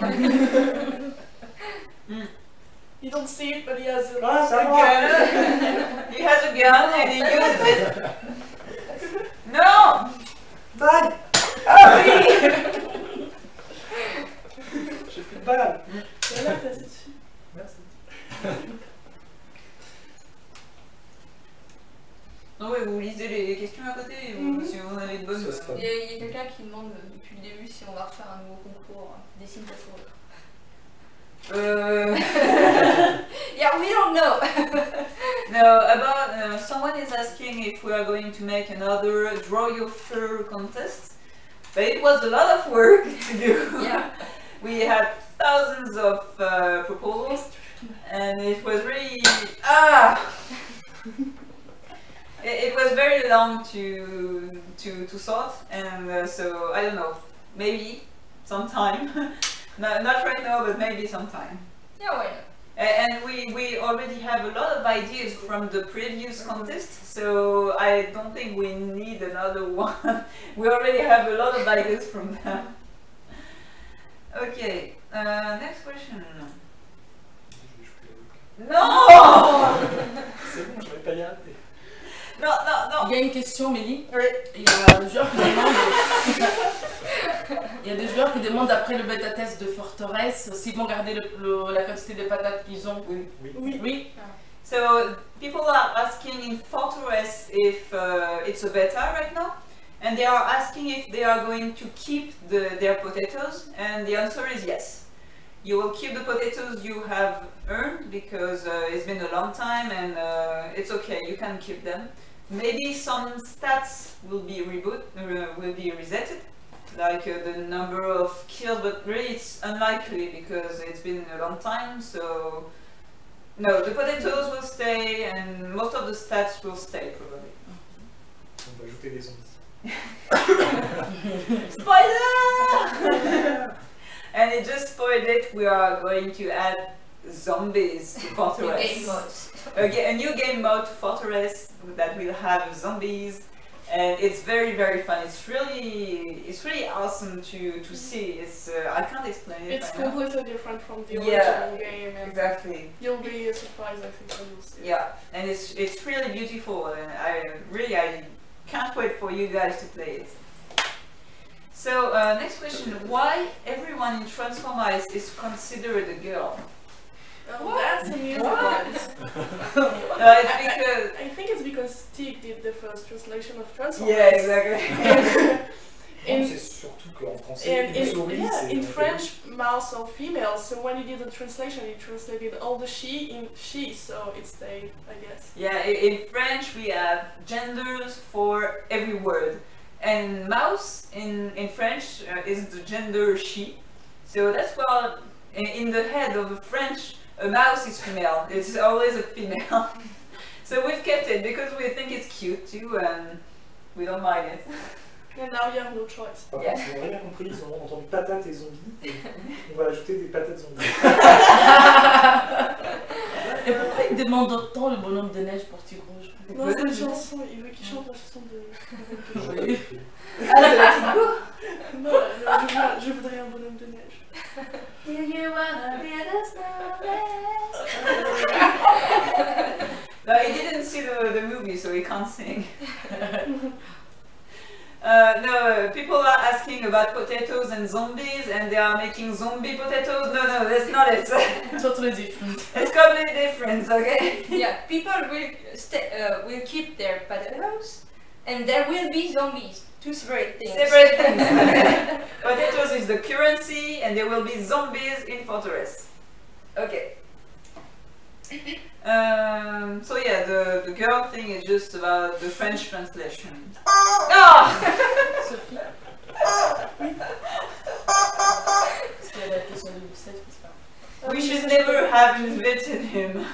D: You don't see it, but he has a
C: gun. He has a gun and he uses it. No!
B: Balle!
C: Ah oui!
B: J'ai fait une balle!
D: Et là, t'as dessus.
B: Merci.
C: Non, ouais, vous lisez les questions à côté, si vous en avez de bonnes.
A: Il y a quelqu'un qui demande depuis le début si on va refaire un nouveau concours. Dessine ta fourrure. Yeah, we don't know.
C: No, about someone is asking if we are going to make another Draw Your Fur contest, but it was a lot of work to do.
A: Yeah.
C: We had thousands of proposals, and it was really it was very long to sort, and so I don't know, maybe sometime. Not right now, but maybe sometime.
A: Yeah, why not?
C: And we already have a lot of ideas from the previous contest, so I don't think we need another one. We already have a lot of ideas from them. Okay, next question. No!
B: C'est bon, je vais pas y arriver.
C: Non.
F: Il y a une question, Mélie.
C: Oui.
F: Il y a un joueur qui demande. Il y a des joueurs qui demandent après le bêta test de Forteresse s'ils vont garder la quantité de patates qu'ils ont. Oui.
C: So people are asking in Fortress if it's a beta right now, and they are asking if they are going to keep their potatoes, and the answer is yes. You will keep the potatoes you have earned because it's been a long time, and it's okay. You can keep them. Maybe some stats will be resetted, like the number of kills, but really it's unlikely because it's been a long time. So no, the potatoes will stay, and most of the stats will stay probably.
B: On va ajouter des zombies.
C: Spoiler! And it just spoiled it. We are going to add zombies to Fortress.
A: Game modes.
C: A new game mode to Fortress that will have zombies, and it's very fun. It's really awesome to see. It's I can't explain it.
D: It's completely different from the original game, and
C: exactly.
D: you'll be surprised, I think, when you'll see it.
C: Yeah, and it's really beautiful, and I can't wait for you guys to play it. So next question: why everyone in Transformice is considered a girl?
D: Oh, that's a new one.
C: It's because
D: I think it's because Steve did the first translation of Transformice.
C: yeah, exactly.
B: C'est surtout qu'en français, une souris, c'est...
D: In French, mouse or female, so when he did the translation, he translated all the she in she, so it stayed, I guess.
C: Yeah, in French we have genders for every word, and mouse in French is the gender she, so that's why in the head of a French, a mouse is female. It's always a female. So we've kept it because we think it's cute too, and we don't mind it.
D: And now you have no choice.
B: Par contre, ils n'ont rien compris, ils ont entendu patates et zombies, et on va ajouter des patates zombies.
F: Et pourquoi il demande autant le bonhomme de neige pour Tigrouge?
D: Non, c'est une chanson, il veut qu'il chante la chanson de...
C: Ah, de la petite go.
D: Non, je voudrais un bonhomme de neige.
A: Do you wanna be the snowman?
C: No, he didn't see the movie, so he can't sing. No, people are asking about potatoes and zombies, and they are making zombie potatoes. No, that's not it.
F: Totally different.
C: It's completely different, okay?
A: Yeah, people will keep their potatoes, and there will be zombies. Two separate things.
C: Separate things. Okay. Potatoes is the currency, and there will be zombies in Fortress. Okay. So yeah, the girl thing is just about the French translation. Ah!
F: Sophie.
C: We should never have invited him.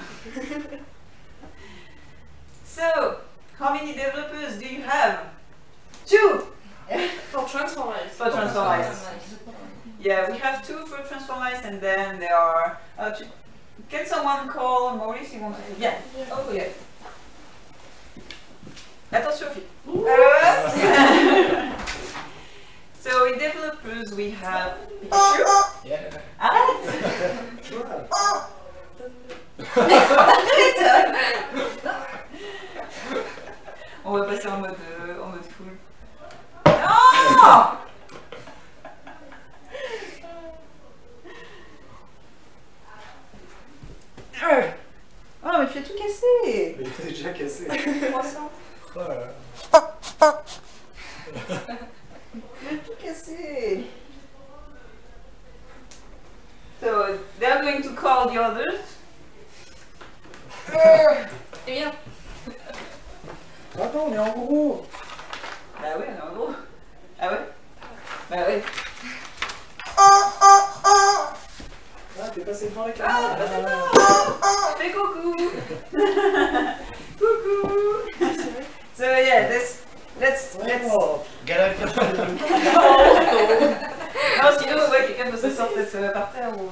C: So, how many developers do you have? 2!
D: For Transformice.
C: For Transformice. Yeah, we have 2 for Transformice, and then there are... can someone call Maurice? You want to... Yeah. Oh, yeah. Attention, Sophie. So, in developers, we have...
B: Yeah.
C: Arrête! On va passer en mode full. Non! Oh, mais tu as tout cassé!
B: Mais il était déjà cassé.
C: 300.
B: Oh là là.
C: Tu as tout cassé! So, they're going to call the others.
A: Eh bien,
B: Attends, on est en gros.
C: Bah oui, on est en gros. Ah ouais? Bah oui.
B: Ah, t'es passé devant la
C: Ah,
B: caméra.
C: fais coucou! Coucou! So yeah, let's...
G: Galactique.
C: Non, sinon, ouais, quelqu'un peut se sortir par terre ou...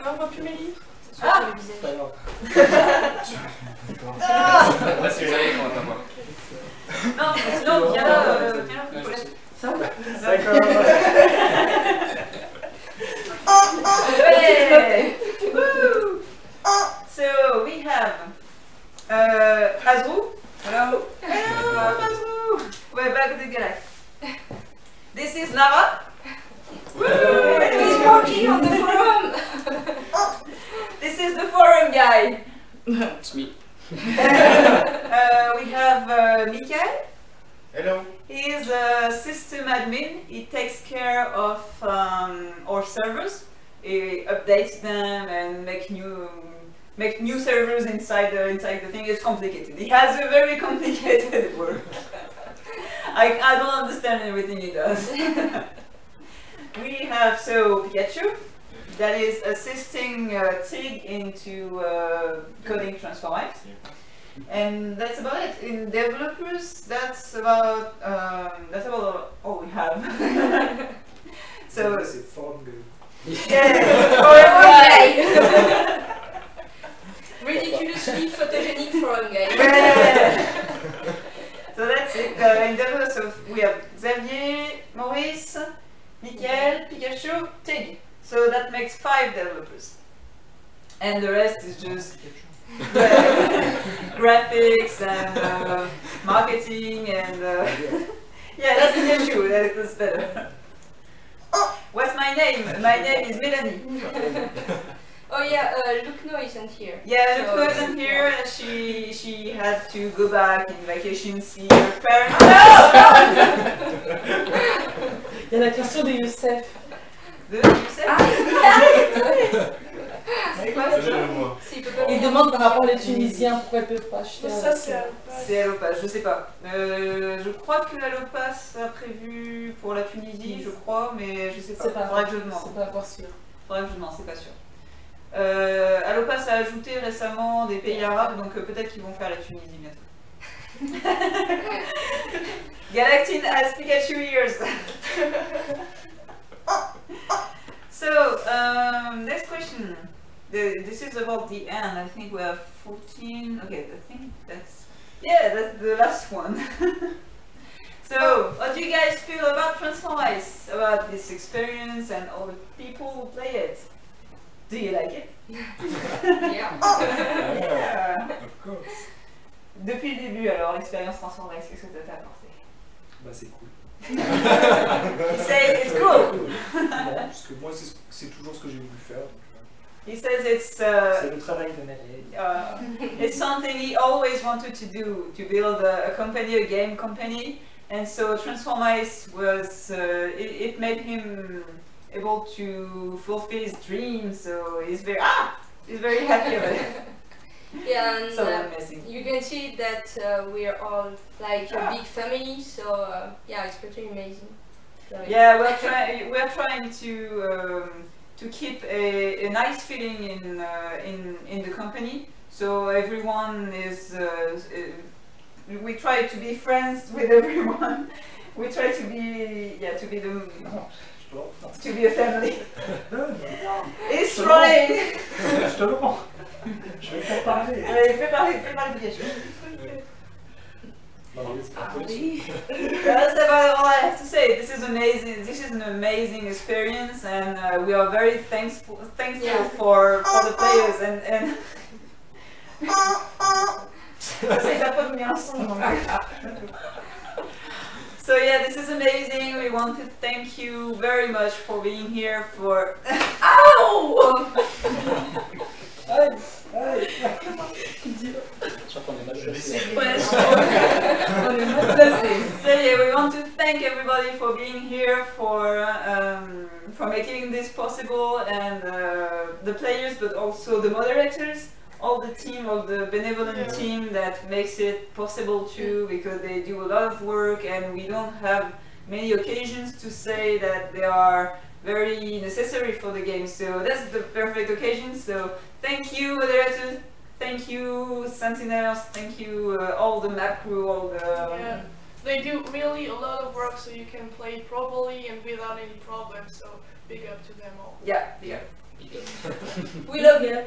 D: Non, pas plus mes livres.
C: Ah!
B: C'est pas grave.
G: Moi, c'est jamais qu'on va pas voir.
C: Non, sinon, viens là, Paulette. Ça va?
B: D'accord.
C: Hey! Woo! So, we have... Azrou. Hello. Hello, Azrou. We're back to the galaxy. This is Nara.
A: he's working on the forum.
C: This is the forum guy.
G: It's me.
C: We have Mikael.
G: Hello.
C: He is a system admin. He takes care of our servers. He updates them and make new servers inside the thing. It's complicated. He has a very complicated work. I don't understand everything he does. We have Pikachu that is assisting Tig into coding Transformice. And that's about it. In developers, that's about all we have. So
B: c'est forum game.
A: Ridiculously photogenic forum game.
C: So that's it. In developers, so we have Xavier, Maurice, Michael, Pikachu, Tig. So that makes 5 developers. And the rest is just graphics and marketing and yeah, that's Pikachu. That's better. What's my name? My name is Melanie.
A: Oh yeah, Lukno isn't here.
C: Yeah, Lukno isn't here. She had to go back in vacation, see her parents.
F: Il y a la question de Youssef.
C: De Youssef? C'est quoi ça?
F: Il demande par rapport aux Tunisiens pourquoi ils peuvent pas acheter.
D: Ça c'est
C: Allopass, je sais pas. Je crois que Allopass a prévu pour la Tunisie, je crois, mais je sais pas. Faudrait que je demande.
F: C'est pas encore sûr.
C: Faudrait que je demande, c'est pas sûr. Allopass a ajouté récemment des pays arabes, donc peut-être qu'ils vont faire la Tunisie bientôt. Galactine has Pikachu ears. So, next question. This is about the end. I think we have 14. Okay, I think that's the last one. So, what do you guys feel about Transformice? About this experience and all the people who play it? Do you like it?
A: Yeah.
C: Yeah.
E: Of course.
C: Depuis le début, alors, l'expérience Transformice, qu'est-ce que t'as apporté?
B: Bah c'est cool.
C: You say it's cool.
B: Non, parce que moi c'est toujours ce que j'ai voulu faire.
C: He says it's
B: C'est le travail de ma vie.
C: it's something he always wanted to do, to build a company, a game company, and so Transformice was it made him able to fulfill his dreams. So he's very happy about it.
A: Yeah, and
C: So amazing.
A: you can see that we are all like a big family, so yeah, it's pretty amazing. So,
C: Yeah, we're trying to keep a nice feeling in the company. So everyone is we try to be friends with everyone. We try to be to be a family. He's trying.
B: Je te le rends. Je vais faire parler.
C: Fais parler Pikachu. That's about all I have to say. This is amazing. This is an amazing experience, and we are very thankful for the players and. So yeah, this is amazing. We want to thank you very much for being here. For ow! So yeah, we want to thank everybody for being here, for making this possible, and the players, but also the moderators, all the team, all the benevolent team that makes it possible too, because they do a lot of work, and we don't have many occasions to say that they are very necessary for the game. So that's the perfect occasion. So thank you, moderators. Thank you, Sentinels. Thank you, all the map crew, all the.
D: Yeah. They do really a lot of work, so you can play properly and without any problems. So big up to them all.
C: Yeah.
A: we love you.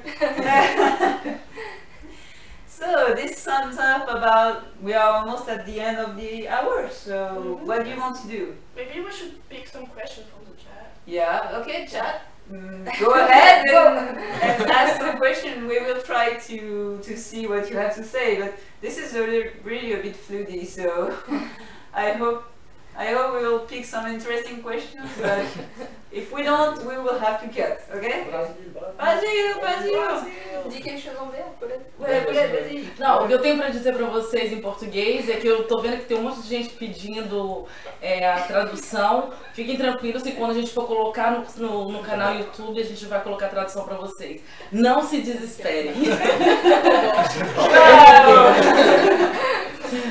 C: So this sums up about, we are almost at the end of the hour. So what do you want to do?
D: Maybe we should pick some questions from the chat.
C: Yeah. Okay, chat. Go ahead and ask some question. We will try to see what you have to say, but this is really a bit floody, so I hope we will pick some interesting questions, but if we don't, we will have to cut, ok? Brasil!
A: Dis quelque chose en vert, Paulette?
C: Vas-y.
F: Não, o que eu tenho pra dizer pra vocês em português é que eu tô vendo que tem um monte de gente pedindo a tradução. Fiquem tranquilos que quando a gente for colocar no canal YouTube, a gente vai colocar a tradução pra vocês. Não se desesperem.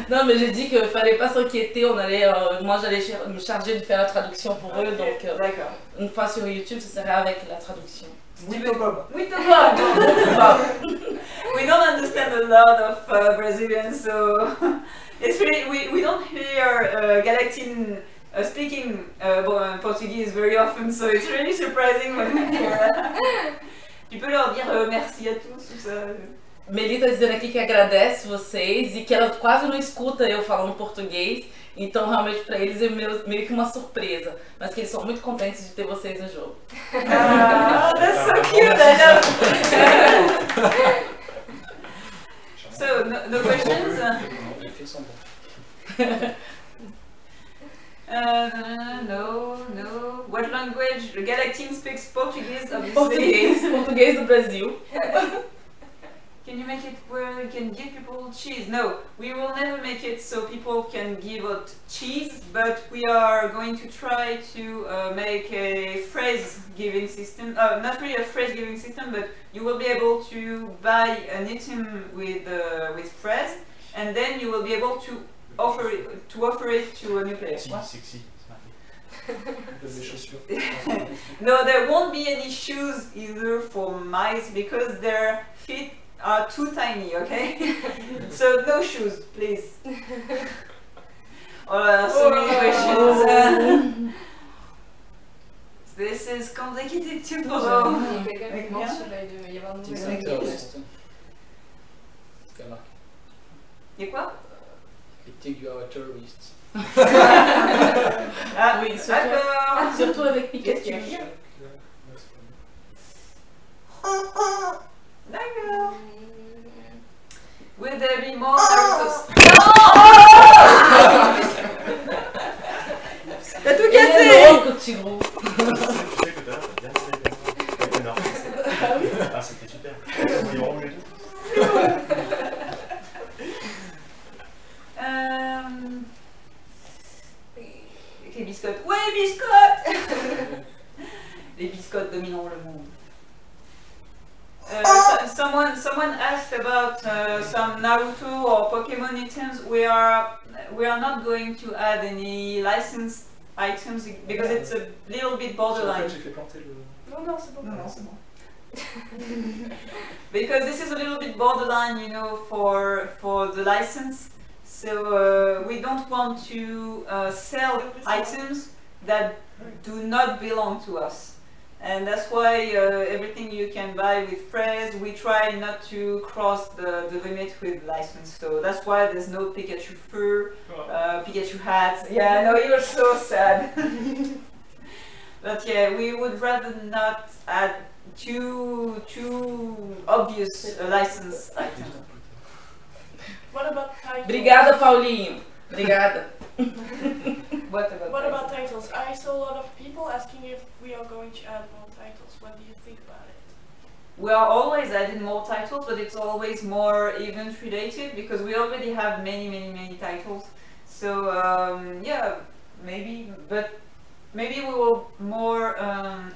F: Non, mais j'ai dit qu'il fallait pas s'inquiéter. On allait, moi, j'allais me charger de faire la traduction pour eux. Donc,
C: D'accord.
F: une fois sur YouTube, ça serait avec la traduction.
B: Muito bom.
C: Muito bom. We don't understand a lot of Brazilians, so it's really we don't hear Galactine speaking Portuguese very often, so it's really surprising when we hear. Tu peux leur dire merci à tous ou ça?
F: Melita dizendo aqui que agradece vocês e que ela quase não escuta eu falando português, então realmente para eles é meio que uma surpresa, mas que eles são muito contentes de ter vocês no jogo.
C: Ah, that's so cute, I know. So, no questions?
G: Il fait son bon.
C: No. What language? Galactine speaks Portuguese,
F: Português,
C: obviously.
F: português do Brasil.
C: Can you make it where you can give people cheese? No, we will never make it so people can give out cheese, but we are going to try to make a phrase giving system. Not really a phrase giving system, but you will be able to buy an item with phrase, and then you will be able to offer it to a new player. What?
G: Sexy.
B: Des chaussures.
C: No, there won't be any shoes either for mice because their feet are too tiny, okay? So no shoes, please. Oh, so many questions. This is complicated too.
A: Quelqu'un qui demande si il va y avoir de nouvelles
G: T'as marqué.
C: Et quoi?
G: You think you are a terrorist.
C: Ah
F: Oui,
C: d'accord.
F: surtout avec Pikachu.
C: D'accord. Will there be more Naruto? T'as tout
F: Ele é
C: cassé!
F: louco, Tigru.
G: Tu sais que tout à l'heure, t'as bien fait avec le nord. Ah, c'était super. C'était rouge et tout.
C: Les biscottes. Ouais, biscottes! Les biscottes domineront le monde. Someone asked about some Naruto or Pokemon items. We are not going to add any licensed items because it's a little bit borderline.
B: J'ai fait planter le...
D: Non, c'est bon.
C: Non, c'est bon. Because this is a little bit borderline, you know, for the license. So we don't want to sell items that do not belong to us. And that's why everything you can buy with Fraise, we try not to cross the limit with license. So that's why there's no Pikachu fur, Pikachu hats. Yeah, no, you're so sad. But yeah, we would rather not add too obvious license items.
D: What about titles?
F: Obrigada, Paulinho. Obrigada.
C: What
D: What about titles? I saw a lot of people asking if we are going to add more titles. What do you think about it?
C: We are always adding more titles, but it's always more event related because we already have many titles. So yeah, maybe, but maybe we will more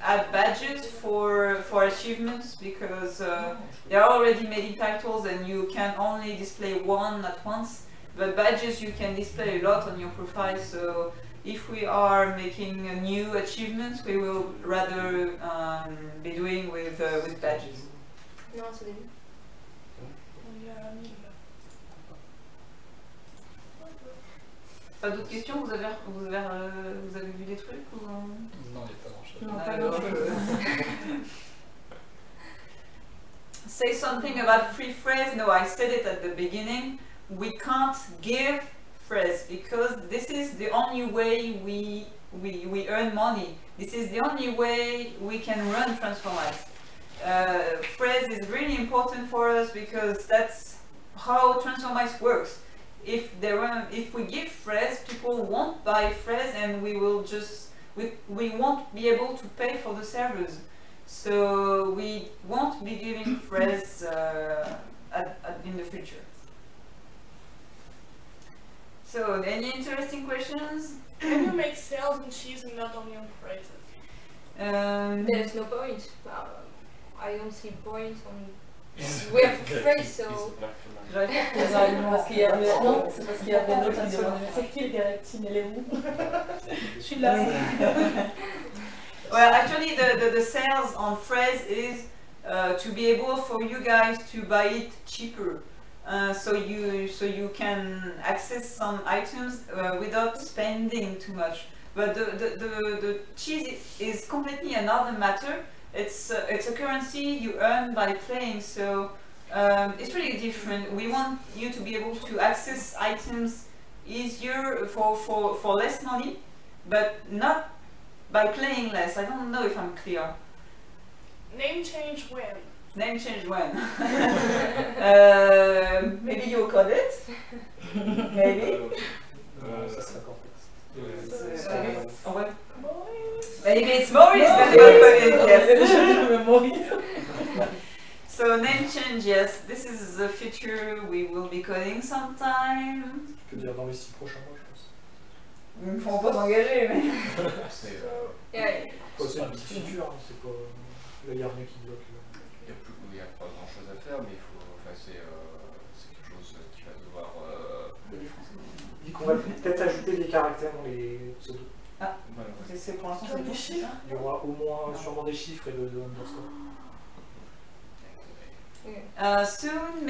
C: add badges for achievements because there are already many titles and you can only display one at once. But badges you can display a lot on your profile. So if we are making a new achievements, we will rather be doing with badges.
A: Non, c'est début.
C: Pas d'autres questions? Vous avez vu des trucs ou
B: Non, il n'y a pas grand-chose.
F: Non, pas grand-chose.
C: Say something about free phrase. No, I said it at the beginning. We can't give phrase because this is the only way we earn money. This is the only way we can run Transformice. Phrase is really important for us because that's how Transformice works. If we give phrase, people won't buy phrase and we won't be able to pay for the servers. So we won't be giving phrase in the future. So, any interesting questions?
D: Can you make sales on cheese and not only on phrases?
A: There's no point. I don't see point on We have phrase, so...
F: Parce qu'il y avait... Non, c'est parce qu'il y avait un autre qui demandait c'est qui le Galaxine, elle est où? Je suis là.
C: Well, actually, the sales on phrase is to be able for you guys to buy it cheaper. So you can access some items without spending too much. But the cheese is completely another matter. It's a currency you earn by playing, so it's really different. We want you to be able to access items easier for less money, but not by playing less. I don't know if I'm clear.
D: Name change when?
C: Name change when? Maybe you'll code it? Maybe?
B: Ça serait complexe.
C: What? Maybe it's Maurice that will code it, yes. So name change, yes. This is a feature we will be coding sometime.
B: Je peux dire dans les 6 prochains mois, je pense.
C: Ils me font pas s'engager, mais...
B: C'est une petite feature, hein, c'est pas... Là, il n'y a rien qui bloque.
H: Il n'y a pas grand chose à faire, mais il faut... Enfin, c'est quelque chose qui va devoir...
B: Il dit qu'on va peut-être ajouter des caractères dans les pseudos.
C: Ah,
H: Voilà.
C: c'est pour l'instant, c'est
D: Des
C: tout.
D: chiffres?
B: Il y aura au moins sûrement des chiffres et de underscore.
C: Soon,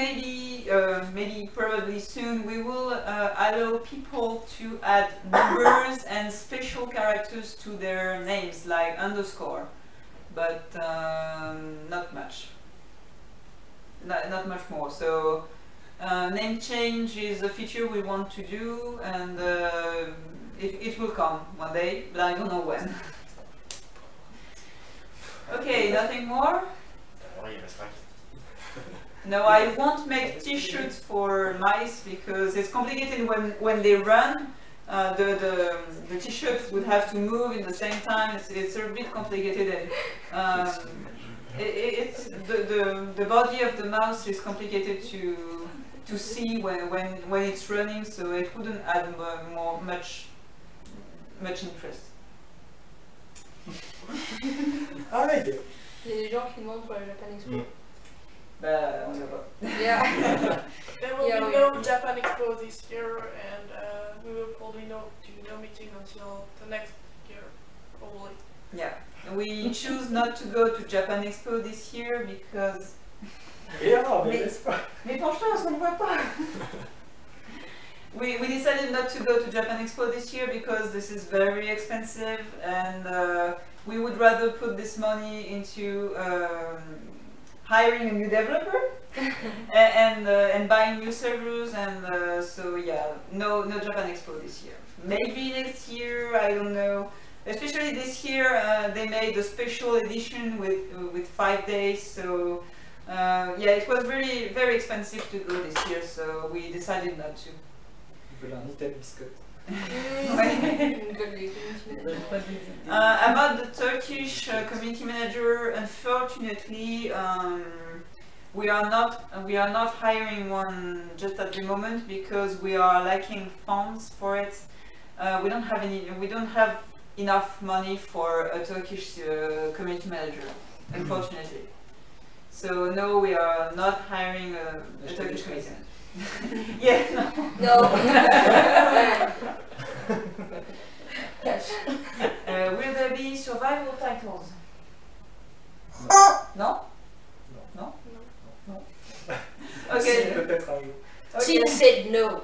C: probably soon, we will allow people to add numbers and special characters to their names, like underscore, but not much. Not much more. So, name change is a feature we want to do, and it will come one day, but I don't know when. Okay, nothing more? No, I won't make t-shirts for mice because it's complicated when they run. The t-shirts would have to move in the same time. It's a bit complicated, and it's the body of the mouse is complicated to see when it's running, so it wouldn't add much interest.
B: Alright.
A: Il y a des gens qui demandent pour la Japan Expo.
C: Bah, on va pas.
A: Yeah.
D: There will
A: Yeah,
D: be
A: we-
D: no Japan Expo this year, and we will probably do no meeting until the next year, probably.
C: Yeah, we choose not to go to Japan Expo this year because...
B: Et alors,
C: Mais penche-toi parce qu'on ne voit pas. We decided not to go to Japan Expo this year because this is very expensive, and we would rather put this money into hiring a new developer and buying new servers, and so yeah, no Japan Expo this year. Maybe next year, I don't know. Especially this year, they made a special edition with 5 days, so yeah, it was very expensive to go this year, so we decided not to.
B: Ils veulent un item biscuit.
C: About the Turkish community manager, unfortunately, we are not hiring one just at the moment because we are lacking funds for it. We don't have enough money for a Turkish community manager, unfortunately. So no, we are not hiring a Turkish community manager. Yeah,
A: No. Cash.
C: will there be survival titles? No? No? No? Okay.
B: Peut-être un jour.
A: Team said no.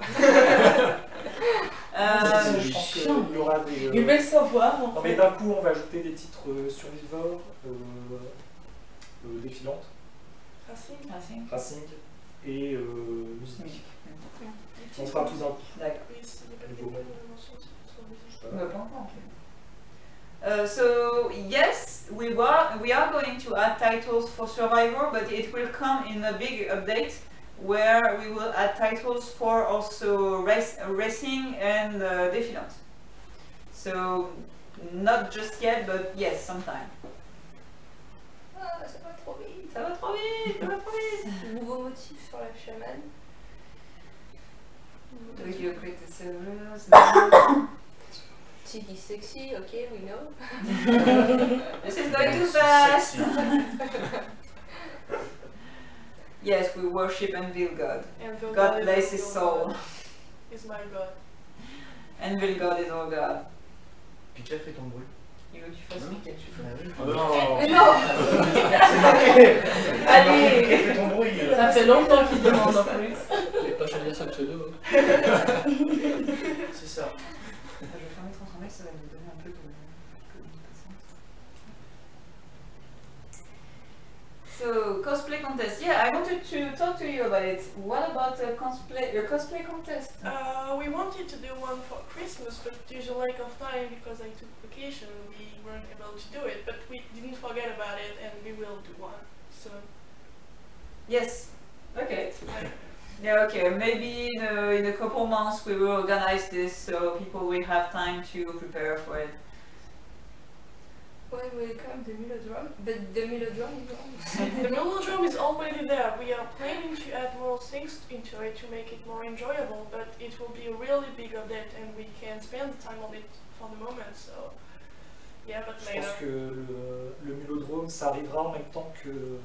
B: Je pense qu'il y aura des...
F: Il veut le savoir.
B: Non mais d'un coup on va ajouter des titres survivors, défilantes, racing et musique. On fera tout d'un coup.
C: D'accord.
D: Oui, il n'y a pas de gameplay de mention sur les
C: No, pas encore. So yes, we are going to add titles for Survivor, but it will come in a big update where we will add titles for also racing and Defilant. So not just yet, but yes, sometime.
A: Ah, ça va trop vite.
C: Ça va trop vite, ça va trop vite.
A: Nouveau motif sur la chamane.
C: Tokyo Criticizers.
A: Chick is sexy, okay, we know.
C: This is going too fast. Yes, we worship Enveal God.
D: Enveal
C: God bless
D: is
C: his
D: your
C: soul.
D: God. Is my God.
C: Enveal God is our God.
G: Puis qui a fait ton bruit?
C: Il veut que tu fasses quelque chose.
G: Oh non.
A: Mais non.
F: Allez,
G: Qui a fait ton bruit?
F: ça fait longtemps qu'il demande en plus.
I: Je vais pas choisir ça pseudo.
G: C'est ça.
C: Je vais fermer Transformice, ça va nous donner un peu de communication. So, cosplay contest. Yeah, I wanted to talk to you about it. What about your cosplay contest?
D: We wanted to do one for Christmas, but due to lack of time, because I took vacation, we weren't able to do it. But we didn't forget about it, and we will do one soon.
C: Yes. Okay. Yeah, okay. Maybe in a couple months we will organize this so people will have time to prepare for it.
A: When will come the melodrum? But the melodrum
D: The melodrum is already there. We are planning to add more things into it to make it more enjoyable, but it will be a really big update and we can't spend time on it for the moment, so yeah, but
B: Je
D: later.
B: pense que le mélodrome, ça arrivera en même temps que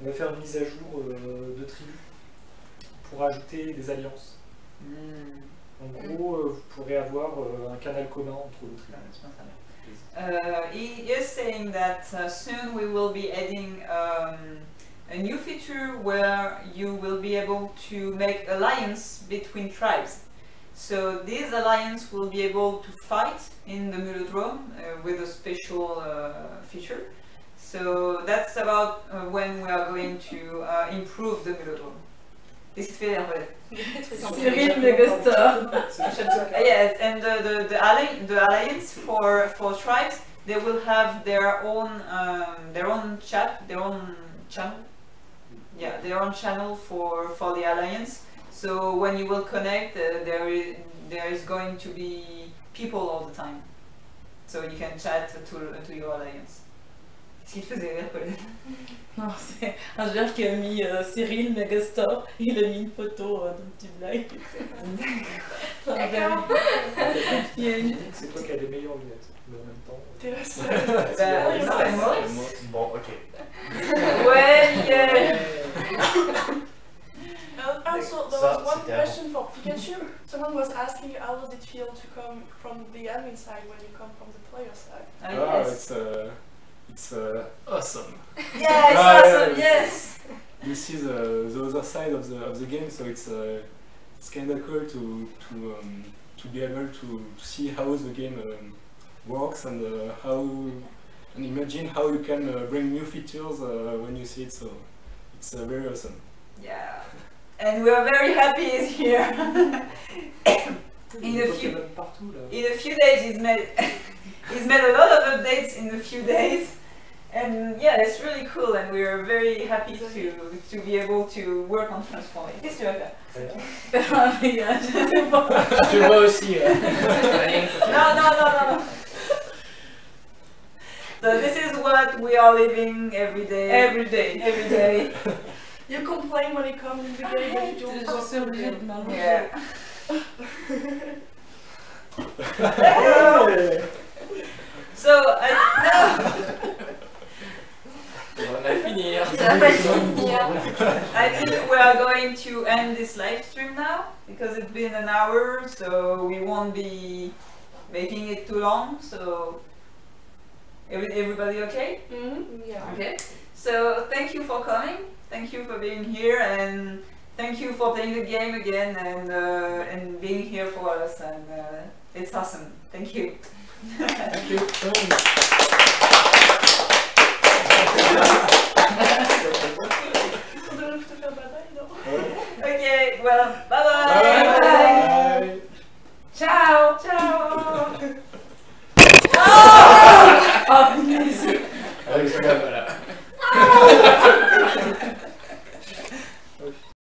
B: on va faire une mise à jour de tribu pour ajouter des alliances. En gros, vous pourrez avoir un canal commun entre vos tribus.
C: He is saying that soon we will be adding a new feature where you will be able to make alliance between tribes. So this alliance will be able to fight in the Melodrome with a special feature. So that's about when we are going to improve the Melodrome. Qu'est-ce qui te fait en fait?
F: Cyril Megastar.
C: Yes, and the alliance for tribes, they will have their own channel. Yeah, their own channel for the alliance. So when you will connect, there is going to be people all the time. So you can chat to your alliance. Qu'est-ce qu'il te faisait rire, Paulette?
F: Non, c'est un joueur qui a mis Cyril Megastar, il a mis une photo d'un petit blague.
D: D'accord.
B: C'est toi qui as les meilleures lunettes, mais en même temps.
D: T'es la seule.
C: Non, mais moi.
G: Bon, ok.
C: Ouais, yeah.
D: Also, there was one question for Pikachu. Someone was asking how does it feel to come from the admin side when you come from the player side?
C: Yes.
E: It's awesome.
C: Yeah, it's awesome. Yes.
E: You see the other side of the game, so it's kind of cool to be able to see how the game works and imagine how you can bring new features when you see it. So it's very awesome.
C: Yeah. And we are very happy he's here. in a few days he's made a lot of updates in a few days. And yeah, it's really cool and we are very happy to be able to work on Transformice. Qu'est-ce que tu vas faire?
I: Tu vois aussi.
C: No. So this is what we are living every day.
F: Every day.
D: You complain when you come in the game, but you don't
F: Je suis obligée de m'allonger.
C: Yeah. So
I: On va finir.
C: I think we are going to end this live stream now because it's been an hour, so we won't be making it too long. So everybody okay?
D: Mm-hmm.
A: Yeah.
C: Okay. So thank you for coming. Thank you for being here, and thank you for playing the game again and being here for us. And it's awesome. Thank you.
E: Thank you.
C: Okay, well, bye-bye.
E: Bye.
F: Ciao.
C: Oh!
F: Oh, punaise.
I: Voilà.